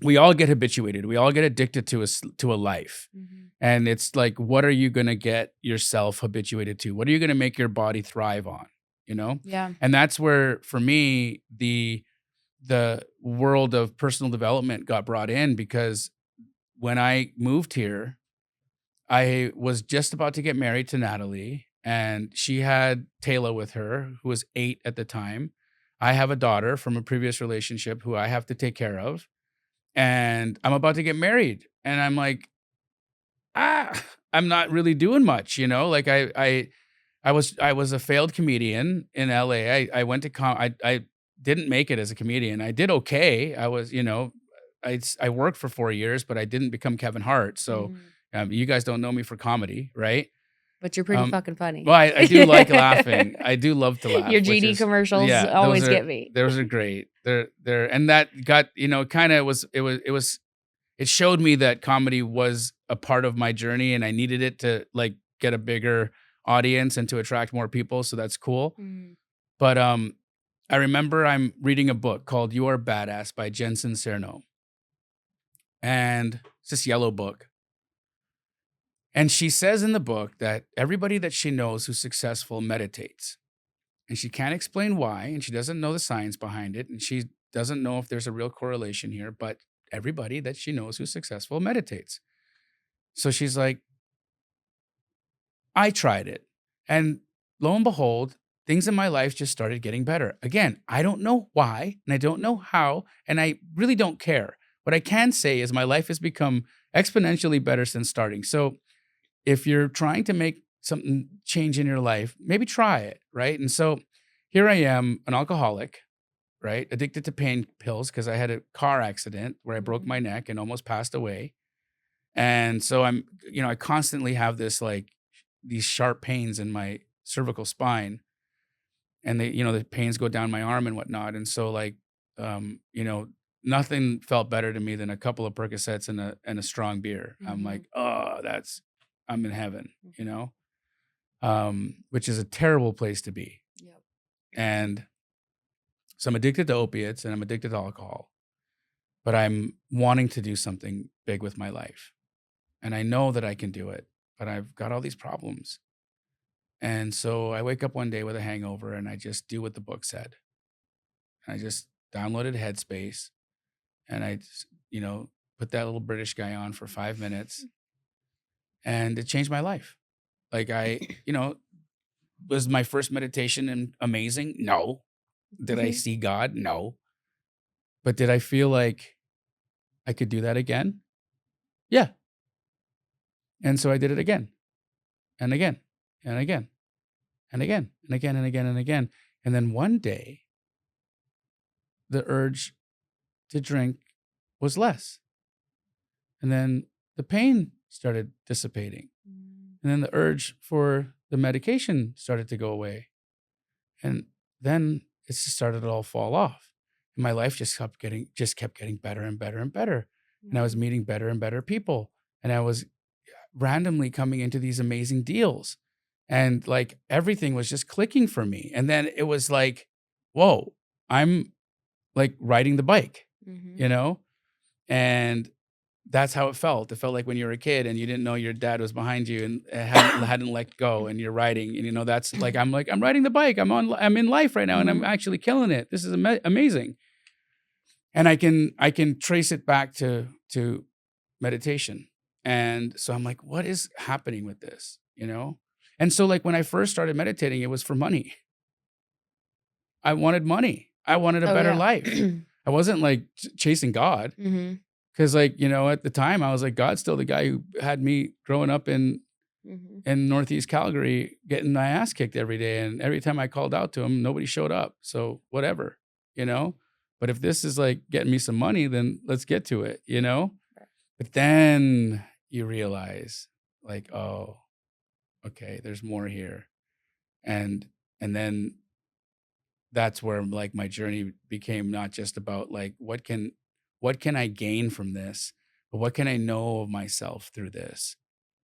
we all get habituated. We all get addicted to a life. Mm-hmm. And it's like, what are you going to get yourself habituated to? What are you going to make your body thrive on? Yeah. And that's where, for me, the world of personal development got brought in, because when I moved here, I was just about to get married to Natalie, and she had Taylor with her, who was 8 at the time. I have a daughter from a previous relationship who I have to take care of, and I'm about to get married. And I'm like, I'm not really doing much, like I was a failed comedian in LA. I went to I didn't make it as a comedian. I did okay. I was, I worked for 4 years, but I didn't become Kevin Hart. So you guys don't know me for comedy, right? But you're pretty fucking funny. Well, I do like laughing. I do love to laugh. Your GD commercials always get me. Those are great. And that got, kind of it showed me that comedy was a part of my journey, and I needed it to like get a bigger audience and to attract more people. So that's cool. Mm. But I remember I'm reading a book called You Are Badass by Jen Sincero. And it's this yellow book. And she says in the book that everybody that she knows who's successful meditates. And she can't explain why, and she doesn't know the science behind it, and she doesn't know if there's a real correlation here, but everybody that she knows who's successful meditates. So she's like, I tried it. And lo and behold, things in my life just started getting better. Again, I don't know why, and I don't know how, and I really don't care. What I can say is my life has become exponentially better since starting. So if you're trying to make something change in your life, maybe try it, right? And so here I am, an alcoholic, right? Addicted to pain pills because I had a car accident where I broke my neck and almost passed away. And so I'm, I constantly have this like these sharp pains in my cervical spine, and they, the pains go down my arm and whatnot. And so like, nothing felt better to me than a couple of Percocets and a strong beer. I'm like, oh, I'm in heaven, which is a terrible place to be. Yep. And so I'm addicted to opiates and I'm addicted to alcohol, but I'm wanting to do something big with my life. And I know that I can do it, but I've got all these problems. And so I wake up one day with a hangover and I just do what the book said. I just downloaded Headspace and I just, put that little British guy on for 5 minutes, and it changed my life. Like was my first meditation and amazing? No. Did I see God? No. But did I feel like I could do that again? Yeah. And so I did it again and again and again and again and again and again and again. And then one day, the urge to drink was less. And then the pain started dissipating. And then the urge for the medication started to go away. And then it just started to all fall off. And my life just kept getting better and better and better. And I was meeting better and better people. And I was randomly coming into these amazing deals. And like everything was just clicking for me. And then it was like, whoa, I'm like riding the bike, And that's how it felt. It felt like when you were a kid and you didn't know your dad was behind you and hadn't let go, and you're riding, and that's like I'm riding the bike. I'm in life right now, and I'm actually killing it. This is amazing. And I can trace it back to meditation. And so I'm like, what is happening with this? And so like when I first started meditating, it was for money. I wanted money. I wanted a better life. I wasn't like chasing God. Because like, at the time I was like, God's still the guy who had me growing up in Northeast Calgary, getting my ass kicked every day. And every time I called out to him, nobody showed up. So whatever, but if this is like getting me some money, then let's get to it, But then you realize like, oh, okay, there's more here. And then that's where like my journey became not just about like, what can I gain from this, but what can I know of myself through this?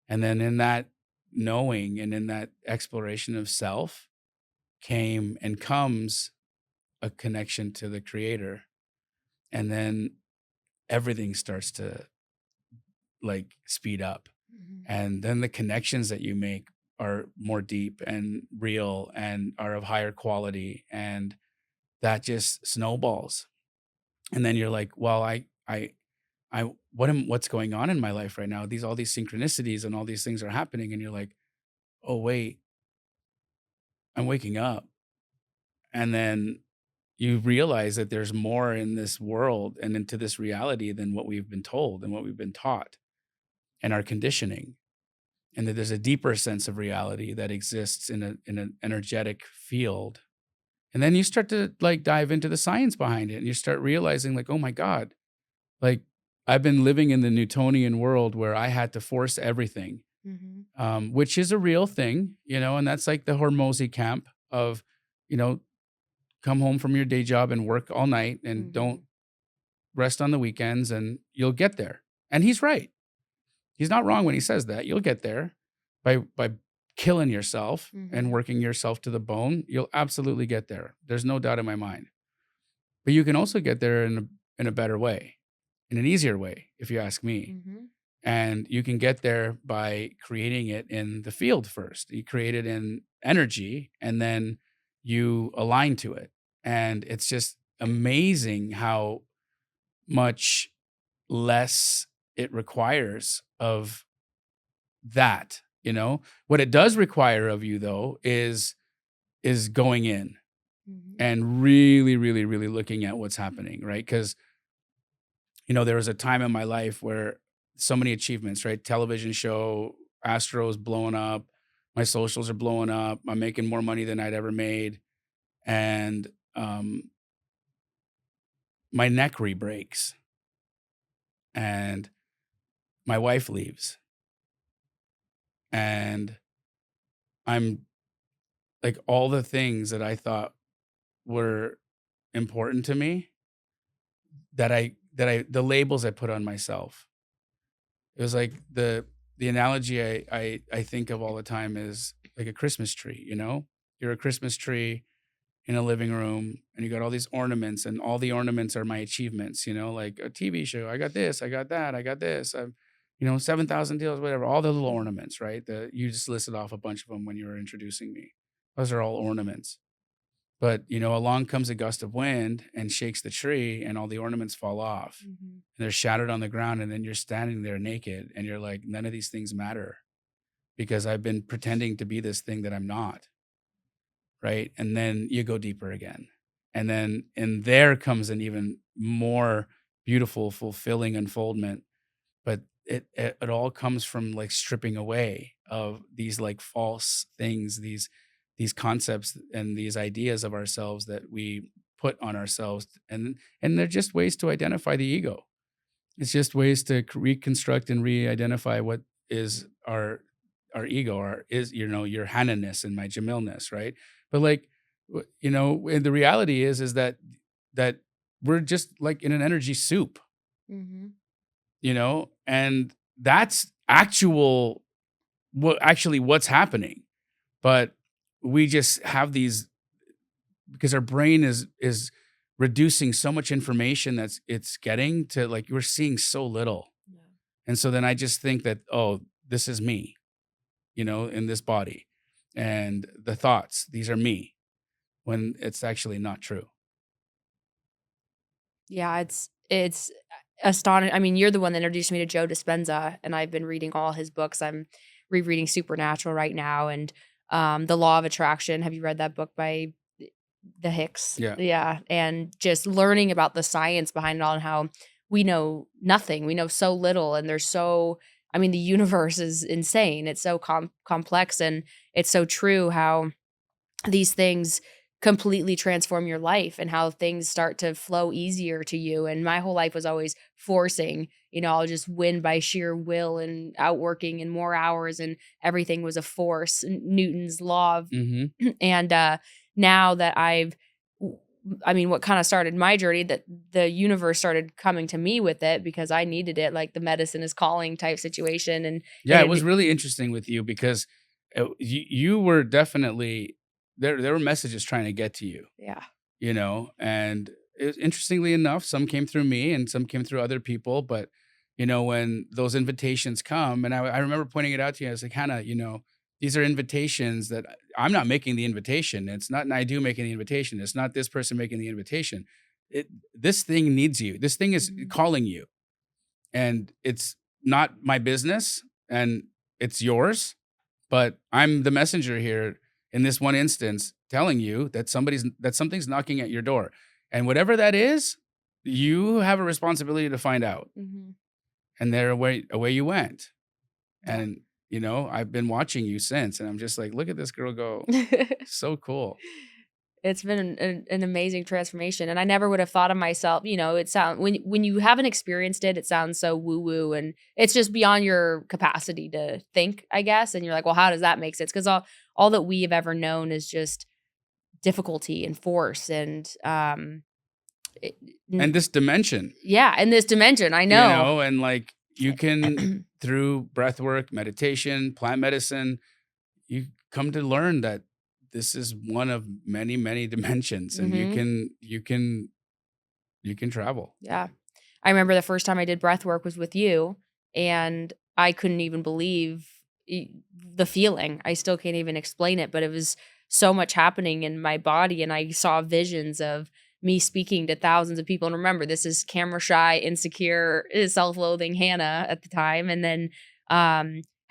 And then in that knowing and in that exploration of self came and comes a connection to the creator. And then everything starts to like speed up. And then the connections that you make are more deep and real and are of higher quality. And that just snowballs. And then you're like, well, what's going on in my life right now? All these synchronicities and all these things are happening. And you're like, oh, wait, I'm waking up. And then you realize that there's more in this world and into this reality than what we've been told and what we've been taught and our conditioning. And that there's a deeper sense of reality that exists in an energetic field. And then you start to like dive into the science behind it, and you start realizing like, oh my God, like I've been living in the Newtonian world where I had to force everything, which is a real thing, and that's like the Hormozy camp of, come home from your day job and work all night and don't rest on the weekends and you'll get there. And he's right. He's not wrong when he says that. You'll get there by killing yourself and working yourself to the bone. You'll absolutely get there. There's no doubt in my mind. But you can also get there in a better way, in an easier way, if you ask me. And you can get there by creating it in the field first. You create it in energy, and then you align to it. And it's just amazing how much less it requires of that. What it does require of you though is going in and really, really, really looking at what's happening, right? Because there was a time in my life where so many achievements, right? Television show, Astro's blowing up, my socials are blowing up, I'm making more money than I'd ever made, and my neck re-breaks, and my wife leaves, and I'm like, all the things that I thought were important to me, the labels I put on myself. It was like the analogy I think of all the time is like a Christmas tree. You're a Christmas tree in a living room, and you got all these ornaments, and all the ornaments are my achievements. Like a TV show, I got this, I got that, I got this. 7,000 deals, whatever. All the little ornaments, right? You just listed off a bunch of them when you were introducing me. Those are all ornaments. But, along comes a gust of wind and shakes the tree, and all the ornaments fall off and they're shattered on the ground. And then you're standing there naked, and you're like, none of these things matter because I've been pretending to be this thing that I'm not. Right. And then you go deeper again. And then, there comes an even more beautiful, fulfilling unfoldment. But it all comes from like stripping away of these like false things, these concepts and these ideas of ourselves that we put on ourselves. And they're just ways to identify the ego. It's just ways to reconstruct and re-identify what is our ego, your Hannah-ness and my Jamil-ness, right? But like, and the reality is that we're just like in an energy soup, and that's what's happening. But we just have these because our brain is reducing so much information it's getting to like, we're seeing so little. And so then I just think that, oh, this is me, in this body. And the thoughts, these are me, when it's actually not true. Yeah, it's astonishing. I mean, you're the one that introduced me to Joe Dispenza, and I've been reading all his books. I'm rereading Supernatural right now, and The Law of Attraction. Have you read that book by the Hicks? Yeah. Yeah, and just learning about the science behind it all and how we know nothing. We know so little, and there's so. I mean, the universe is insane. It's so complex, and it's so true how these things completely transform your life and how things start to flow easier to you. And my whole life was always forcing, I'll just win by sheer will and outworking and more hours, and everything was a force, Newton's law of, Hmm. and now that I mean, what kind of started my journey, that the universe started coming to me with it because I needed it, like the medicine is calling type situation. And Yeah, it was really interesting with you because you were definitely there. There were messages trying to get to you, yeah. and interestingly enough, some came through me and some came through other people. But when those invitations come, and I remember pointing it out to you, I was like, Hannah, these are invitations that I'm not making the invitation. It's not Naidu making the invitation. It's not this person making the invitation. This thing needs you. This thing is Mhm. calling you, and it's not my business, and it's yours, but I'm the messenger here in this one instance, telling you that something's knocking at your door. And whatever that is, you have a responsibility to find out. Mhm. And there away you went. Yeah. And I've been watching you since, and I'm just like, look at this girl go. So cool. It's been an amazing transformation, and I never would have thought of myself. It sound when you haven't experienced it, it sounds so woo woo, and it's just beyond your capacity to think, I guess. And you're like, well, how does that make sense? Because all that we have ever known is just difficulty and force, and it, And n- this dimension, yeah, in this dimension, I know. and like you can, through breath work, meditation, plant medicine, you come to learn that this is one of many, many dimensions, and Hmm. you can travel. Yeah. I remember the first time I did breath work was with you, and I couldn't even believe the feeling. I still can't even explain it, but it was so much happening in my body, and I saw visions of me speaking to thousands of people. And remember, this is camera shy, insecure, self-loathing Hannah at the time, and then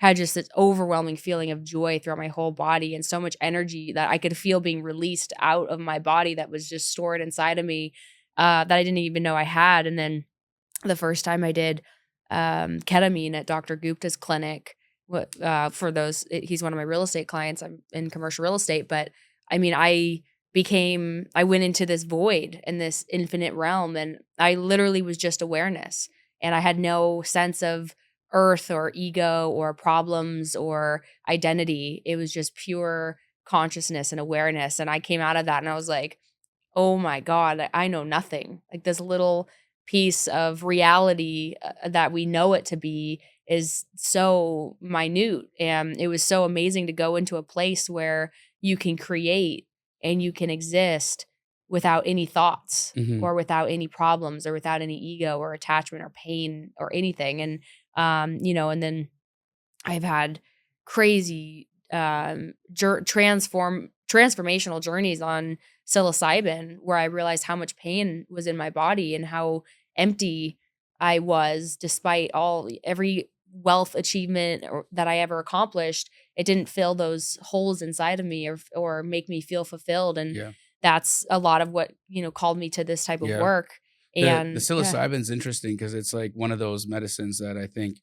had just this overwhelming feeling of joy throughout my whole body and so much energy that I could feel being released out of my body that was just stored inside of me, that I didn't even know I had. And then the first time I did ketamine at Dr. Gupta's clinic, for those, he's one of my real estate clients. I'm in commercial real estate, but I mean, I went into this void in this infinite realm, and I literally was just awareness, and I had no sense of earth or ego or problems or identity. It was just pure consciousness and awareness. And I came out of that and I was like, oh my God, I know nothing. Like this little piece of reality that we know it to be is so minute. And it was so amazing to go into a place where you can create and you can exist without any thoughts Hmm. or without any problems or without any ego or attachment or pain or anything. And, and then I've had crazy transformational journeys on psilocybin where I realized how much pain was in my body and how empty I was despite every wealth achievement that I ever accomplished. It didn't fill those holes inside of me or make me feel fulfilled. And Yeah. that's a lot of what, called me to this type of Yeah. work. The And yeah. psilocybin's interesting because it's like one of those medicines that I think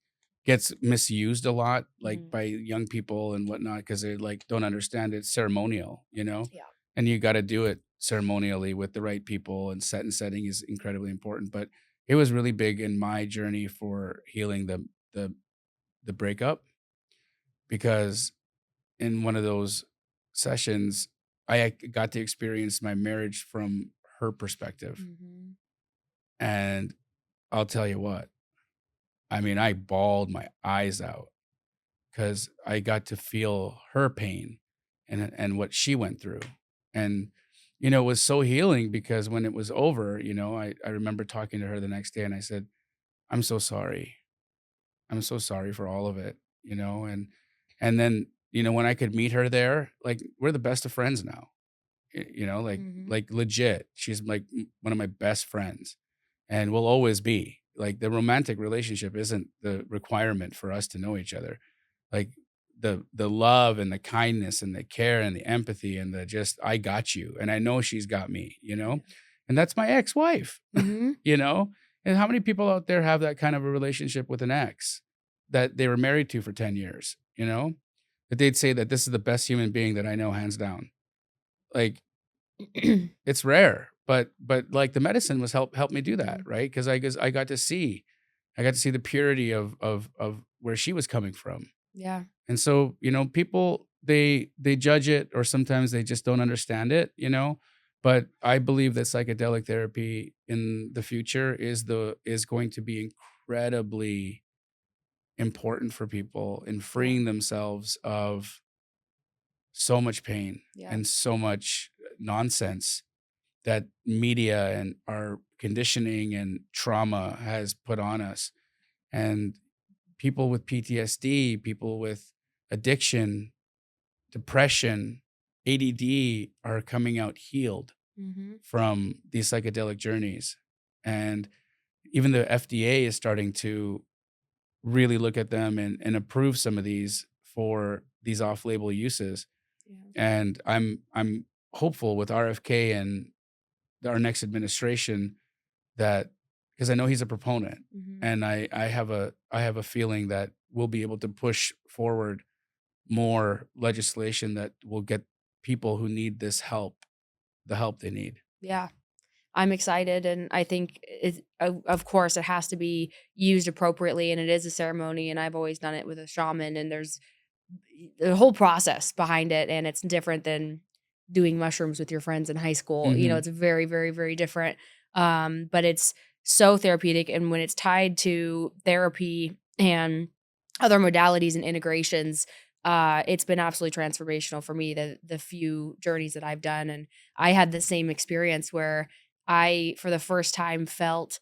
gets misused a lot, like Mhm. by young people and whatnot, because they like don't understand it's ceremonial, Yeah. and you got to do it ceremonially with the right people, and setting is incredibly important. But it was really big in my journey for healing the the breakup, because in one of those sessions, I got to experience my marriage from her perspective, Mhm. and I'll tell you what. I mean, I bawled my eyes out because I got to feel her pain and what she went through. And, it was so healing because when it was over, I remember talking to her the next day and I said, I'm so sorry. I'm so sorry for all of it, you know, and then, you know, when I could meet her there, like we're the best of friends now. You know, Mhm. like legit. She's like one of my best friends and will always be. Like the romantic relationship isn't the requirement for us to know each other. Like the love and the kindness and the care and the empathy and the just I got you and I know she's got me, you know? Yeah. And that's my ex-wife, Mhm. you know? And how many people out there have that kind of a relationship with an ex that they were married to for 10 years, you know? That they'd say that this is the best human being that I know hands down. Like it's rare, but like the medicine was helped me do that, Mhm. right? Because I got to see the purity of where she was coming from. Yeah. And so, you know, people they judge it or sometimes they just don't understand it, you know. But I believe that psychedelic therapy in the future is going to be incredibly important for people in Yeah. freeing themselves of so much pain Yeah. and so much nonsense that media and our conditioning and trauma has put on us. And people with PTSD, people with addiction, depression, ADD are coming out healed Mhm. from these psychedelic journeys. And even the FDA is starting to really look at them and approve some of these for these off-label uses. Yeah. And I'm hopeful with RFK and our next administration that because I know he's a proponent, Mhm. and I have a feeling that we'll be able to push forward more legislation that will get people who need this help the help they need. Yeah. I'm excited, and I think of course, it has to be used appropriately, and it is a ceremony, and I've always done it with a shaman, and there's the whole process behind it, and it's different than doing mushrooms with your friends in high school. You know, Mhm. it's very, very, very different. But it's so therapeutic, and when it's tied to therapy and other modalities and integrations, it's been absolutely transformational for me. The few journeys that I've done, and I had the same experience where I, for the first time, felt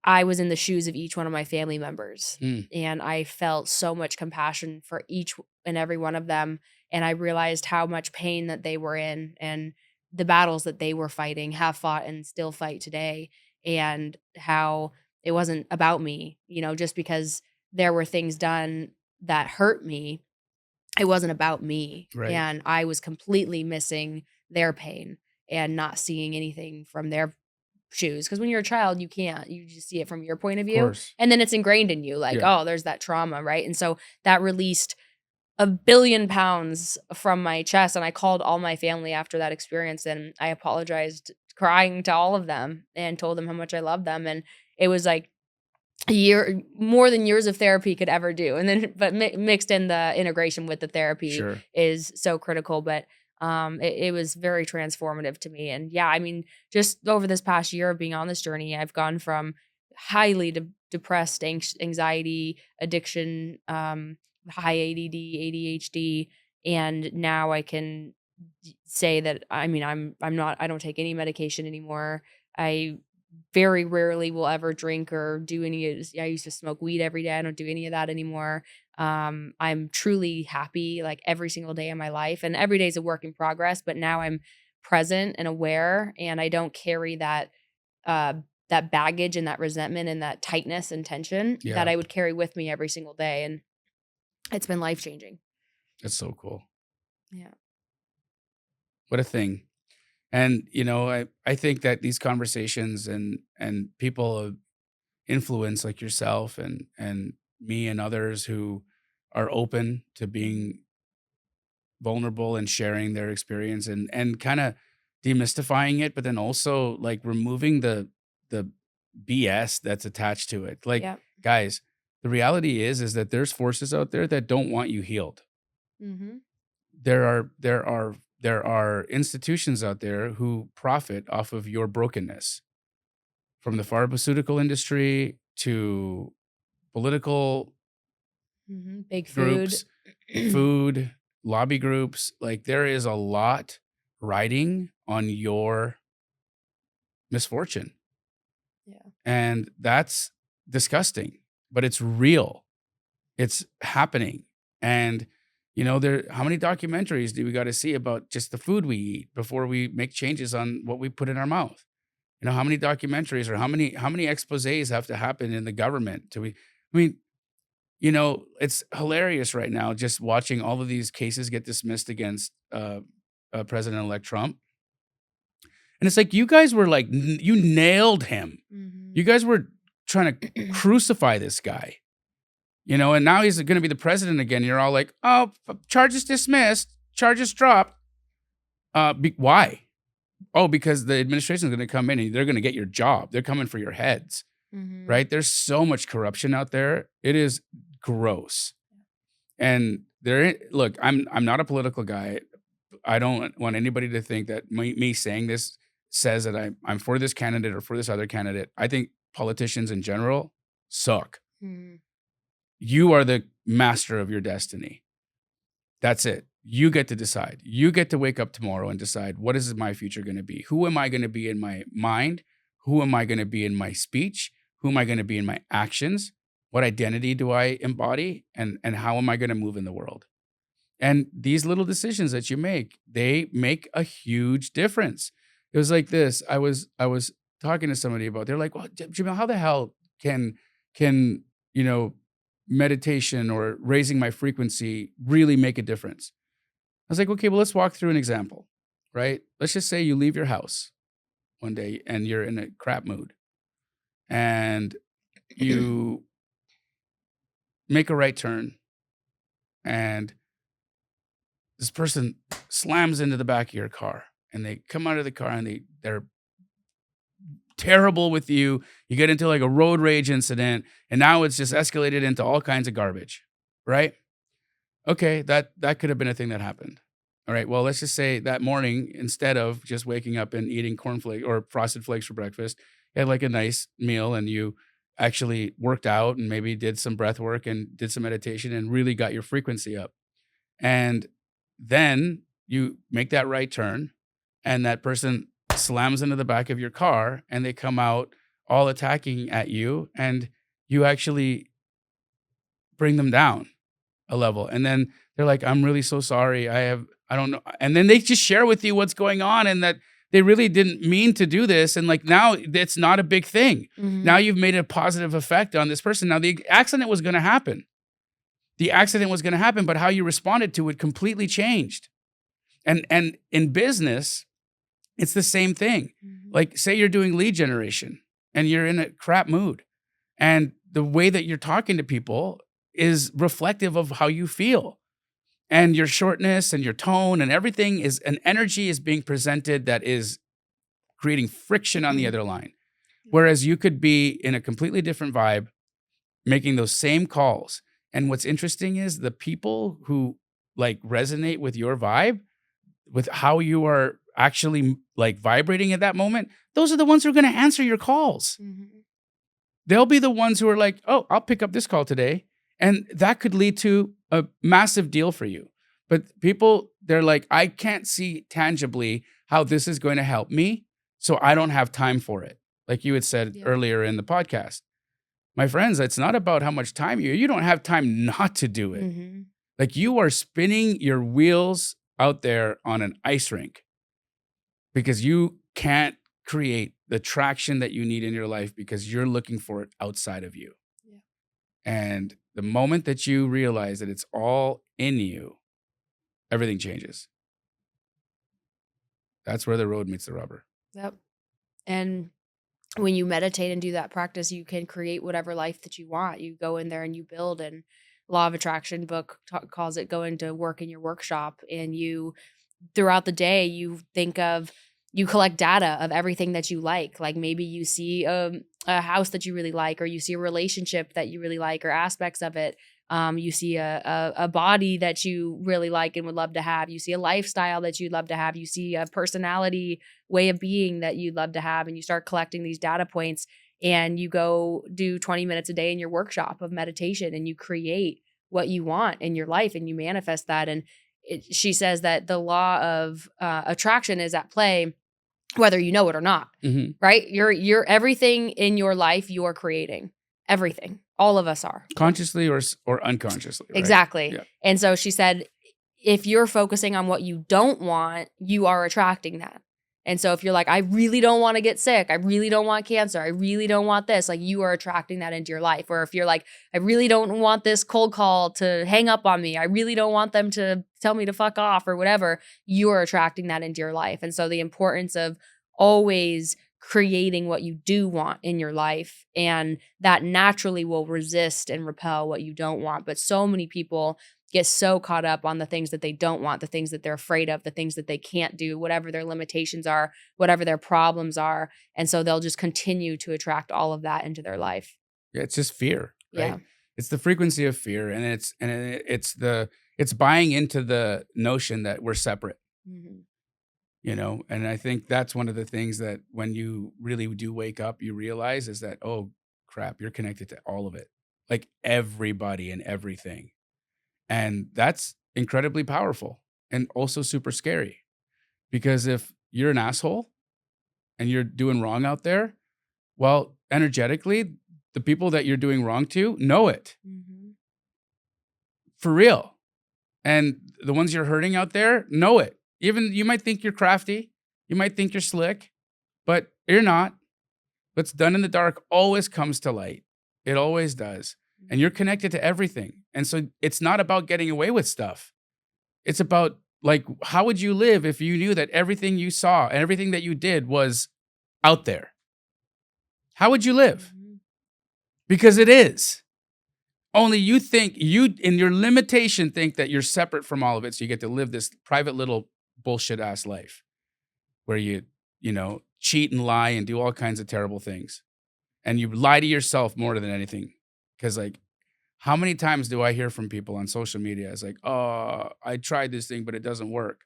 I was in the shoes of each one of my family members, Mm. and I felt so much compassion for each and every one of them, and I realized how much pain that they were in and the battles that they were fighting, have fought, and still fight today, and how it wasn't about me, you know, just because there were things done that hurt me, it wasn't about me, Right. and I was completely missing their pain and not seeing anything from their shoes, because when you're a child, you can't. You just see it from your point of Of view, course. and then it's ingrained in you like, Yeah. "Oh, there's that trauma," right? And so that released 1,000,000,000 pounds from my chest, and I called all my family after that experience, and I apologized crying to all of them and told them how much I love them, and it was like a year more than years of therapy could ever do, and then but mixed in the integration with the therapy Sure. is so critical, but, it was very transformative to me, and yeah, I mean, just over this past year of being on this journey, I've gone from highly depressed, anxiety, addiction, high ADD, ADHD, and now I can say that, I mean, I don't take any medication anymore. I very rarely will ever drink or do any of this. I used to smoke weed every day. I don't do any of that anymore. I'm truly happy like every single day of my life, and every day is a work in progress, but now I'm present and aware, and I don't carry uh that baggage and that resentment and that tightness and tension that Yeah. I would carry with me every single day, and it's been life-changing. That's so cool. Yeah. What a thing. And you know, I think that these conversations and people of influence like yourself and me and others who are open to Mhm. being vulnerable and sharing their experience and kind of demystifying it, but then also like removing the BS that's attached to it. Like, Yeah. guys, the reality is that there's forces out there that don't want you healed. Mhm. There are institutions out there who profit off of your brokenness, from the pharmaceutical industry to political Mhm. Big food. groups, food, lobby groups. Like there is a lot riding on your misfortune. Yeah. And that's disgusting, but it's real. It's happening. And, how many documentaries do we got to see about just the food we eat before we make changes on what we put in our mouth? How many documentaries or how many exposés have to happen in the government I mean, it's hilarious right now just watching all of these cases get dismissed against President-elect Trump. And it's like, you guys were like, you nailed him. Mhm. You guys were trying to crucify this guy, and now he's going to be the president again. You're all like, oh, charges dismissed, charges dropped. Why? Oh, because the administration is going to come in and they're going to get your job. They're coming for your heads, Mhm. right? There's so much corruption out there. It is gross. And look, I'm not a political guy. I don't want anybody to think that me saying this says that I'm for this candidate or for this other candidate. I think politicians in general suck. Mhm. You are the master of your destiny. That's it. You get to decide. You get to wake up tomorrow and decide, what is my future going to be? Who am I going to be in my mind? Who am I going to be in my speech? Who am I going to be in my actions? What identity do I embody? And how am I going to move in the world? And these little decisions that you make, they make a huge difference. It was like this. I was talking to somebody about, they're like, well, Jamil, how the hell can meditation or raising my frequency really make a difference? I was like, okay, well, let's walk through an example, right? Let's just say you leave your house one day and you're in a crap mood and you make a right turn and this person slams into the back of your car and they come out of the car and they're terrible with you. You get into like a road rage incident and now it's just escalated into all kinds of garbage, right? Okay, that could have been a thing that happened. All right, well, let's just say that morning, instead of just waking up and eating cornflakes or frosted flakes for breakfast, you had like a nice meal and you actually worked out and maybe did some breath work and did some meditation and really got your frequency up. And then you make that right turn and that person slams into the back of your car and they come out all attacking at you and you actually bring them down a level. And then they're like, I'm really so sorry. I don't know. And then they just share with you what's going on and that they really didn't mean to do this. And like, now it's not a big thing. Mhm. Now you've made a positive effect on this person. Now the accident was going to happen. But how you responded to it completely changed. And in business, it's the same thing. Mhm. Like, say you're doing lead generation and you're in a crap mood. And the way that you're talking to people is reflective of how you feel. And your shortness and your tone and everything is an energy is being presented that is creating friction on the other line. Whereas you could be in a completely different vibe, making those same calls. And what's interesting is the people who like resonate with your vibe, with how you are actually like vibrating at that moment, those are the ones who are going to answer your calls. Mhm. They'll be the ones who are like, oh, I'll pick up this call today. And that could lead to a massive deal for you. But people, they're like, I can't see tangibly how this is going to help me. So I don't have time for it. Like you had said Yeah. earlier in the podcast. My friends, it's not about how much time you don't have time not to do it. Mhm. Like you are spinning your wheels out there on an ice rink because you can't create the traction that you need in your life because you're looking for it outside of you. Yeah. And the moment that you realize that it's all in you, everything changes. That's where the road meets the rubber. Yep. And when you meditate and do that practice, you can create whatever life that you want. You go in there and you build. And Law of Attraction book calls it going to work in your workshop. And you, throughout the day, you collect data of everything that you like. Like maybe you see a house that you really like, or you see a relationship that you really like, or aspects of it. You see a body that you really like and would love to have. You see a lifestyle that you'd love to have. You see a personality, way of being that you'd love to have. And you start collecting these data points and you go do 20 minutes a day in your workshop of meditation and you create what you want in your life and you manifest that. And she says that the law of attraction is at play whether you know it or not, Mm-hmm. right? You're everything in your life you're creating. everything. All of us are. Consciously or unconsciously, right? Exactly. Yeah. And so she said, if you're focusing on what you don't want, you are attracting that. And so if you're like, I really don't want to get sick, I really don't want cancer, I really don't want this, like you are attracting that into your life. Or if you're like, I really don't want this cold call to hang up on me, I really don't want them to tell me to fuck off or whatever, you are attracting that into your life. And so the importance of always creating what you do want in your life, and that naturally will resist and repel what you don't want. But so many people get so caught up on the things that they don't want, the things that they're afraid of, the things that they can't do, whatever their limitations are, whatever their problems are. And so they'll just continue to attract all of that into their life. Yeah, it's just fear, right? Yeah. It's the frequency of fear, and it's buying into the notion that we're separate. Mhm. You know, and I think that's one of the things that when you really do wake up, you realize is that, oh crap, you're connected to all of it, like everybody and everything. And that's incredibly powerful and also super scary, because if you're an asshole and you're doing wrong out there, well, energetically, the people that you're doing wrong to know it Mhm. for real. And the ones you're hurting out there know it. Even you might think you're crafty, you might think you're slick, but you're not. What's done in the dark always comes to light. It always does. And you're connected to everything. And so it's not about getting away with stuff. It's about, like, how would you live if you knew that everything you saw and everything that you did was out there? How would you live? Mhm. Because it is. Only you think, you in your limitation think that you're separate from all of it. So you get to live this private little bullshit ass life where you know, cheat and lie and do all kinds of terrible things. And you lie to yourself more than anything. Because, like, how many times do I hear from people on social media? It's like, oh, I tried this thing, but it doesn't work.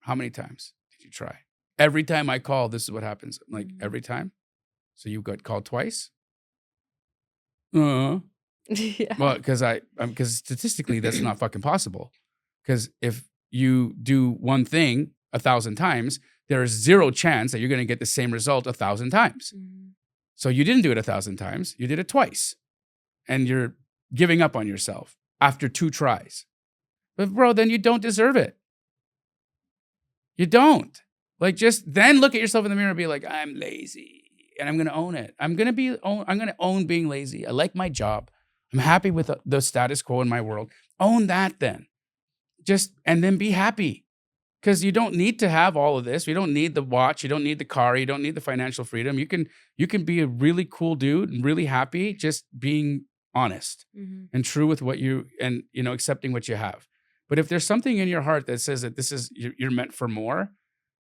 How many times did you try? Every time I call, this is what happens. I'm like, every time? So you got called twice? Uh-huh. Yeah. Well, because statistically, that's not fucking possible. Because if you do one thing 1,000 times, there is zero chance that you're going to get the same result 1,000 times. Mhm. So you didn't do it 1,000 times, you did it twice. And you're giving up on yourself after 2 tries. But bro, then you don't deserve it. You don't. Like, just then look at yourself in the mirror and be like, I'm lazy. And I'm going to own it. I'm going to own being lazy. I like my job. I'm happy with the status quo in my world. Own that then. And then be happy. Because you don't need to have all of this. You don't need the watch. You don't need the car. You don't need the financial freedom. You can be a really cool dude and really happy just being honest Mhm. and true with what accepting what you have. But if there's something in your heart that says that this is you're meant for more,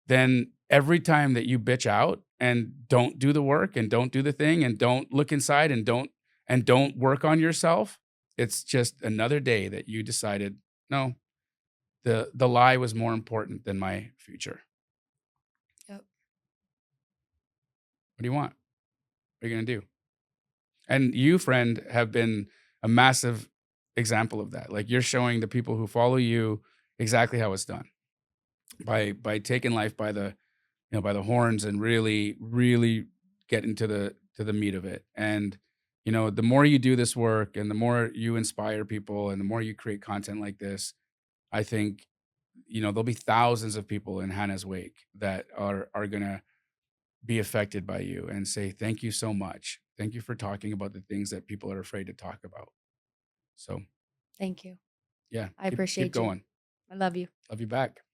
then every time that you bitch out and don't do the work and don't do the thing and don't look inside and don't work on yourself, it's just another day that you decided, no, the lie was more important than my future. Yep. What do you want? What are you going to do? And you, friend, have been a massive example of that. Like, you're showing the people who follow you exactly how it's done by taking life by the by the horns and really, really getting to the meat of it. And the more you do this work and the more you inspire people and the more you create content like this, I think there'll be thousands of people in Hannah's wake that are gonna be affected by you and say, thank you so much. Thank you for talking about the things that people are afraid to talk about. So Thank you. yeah, I keep appreciate you. going. I love you. Love you back.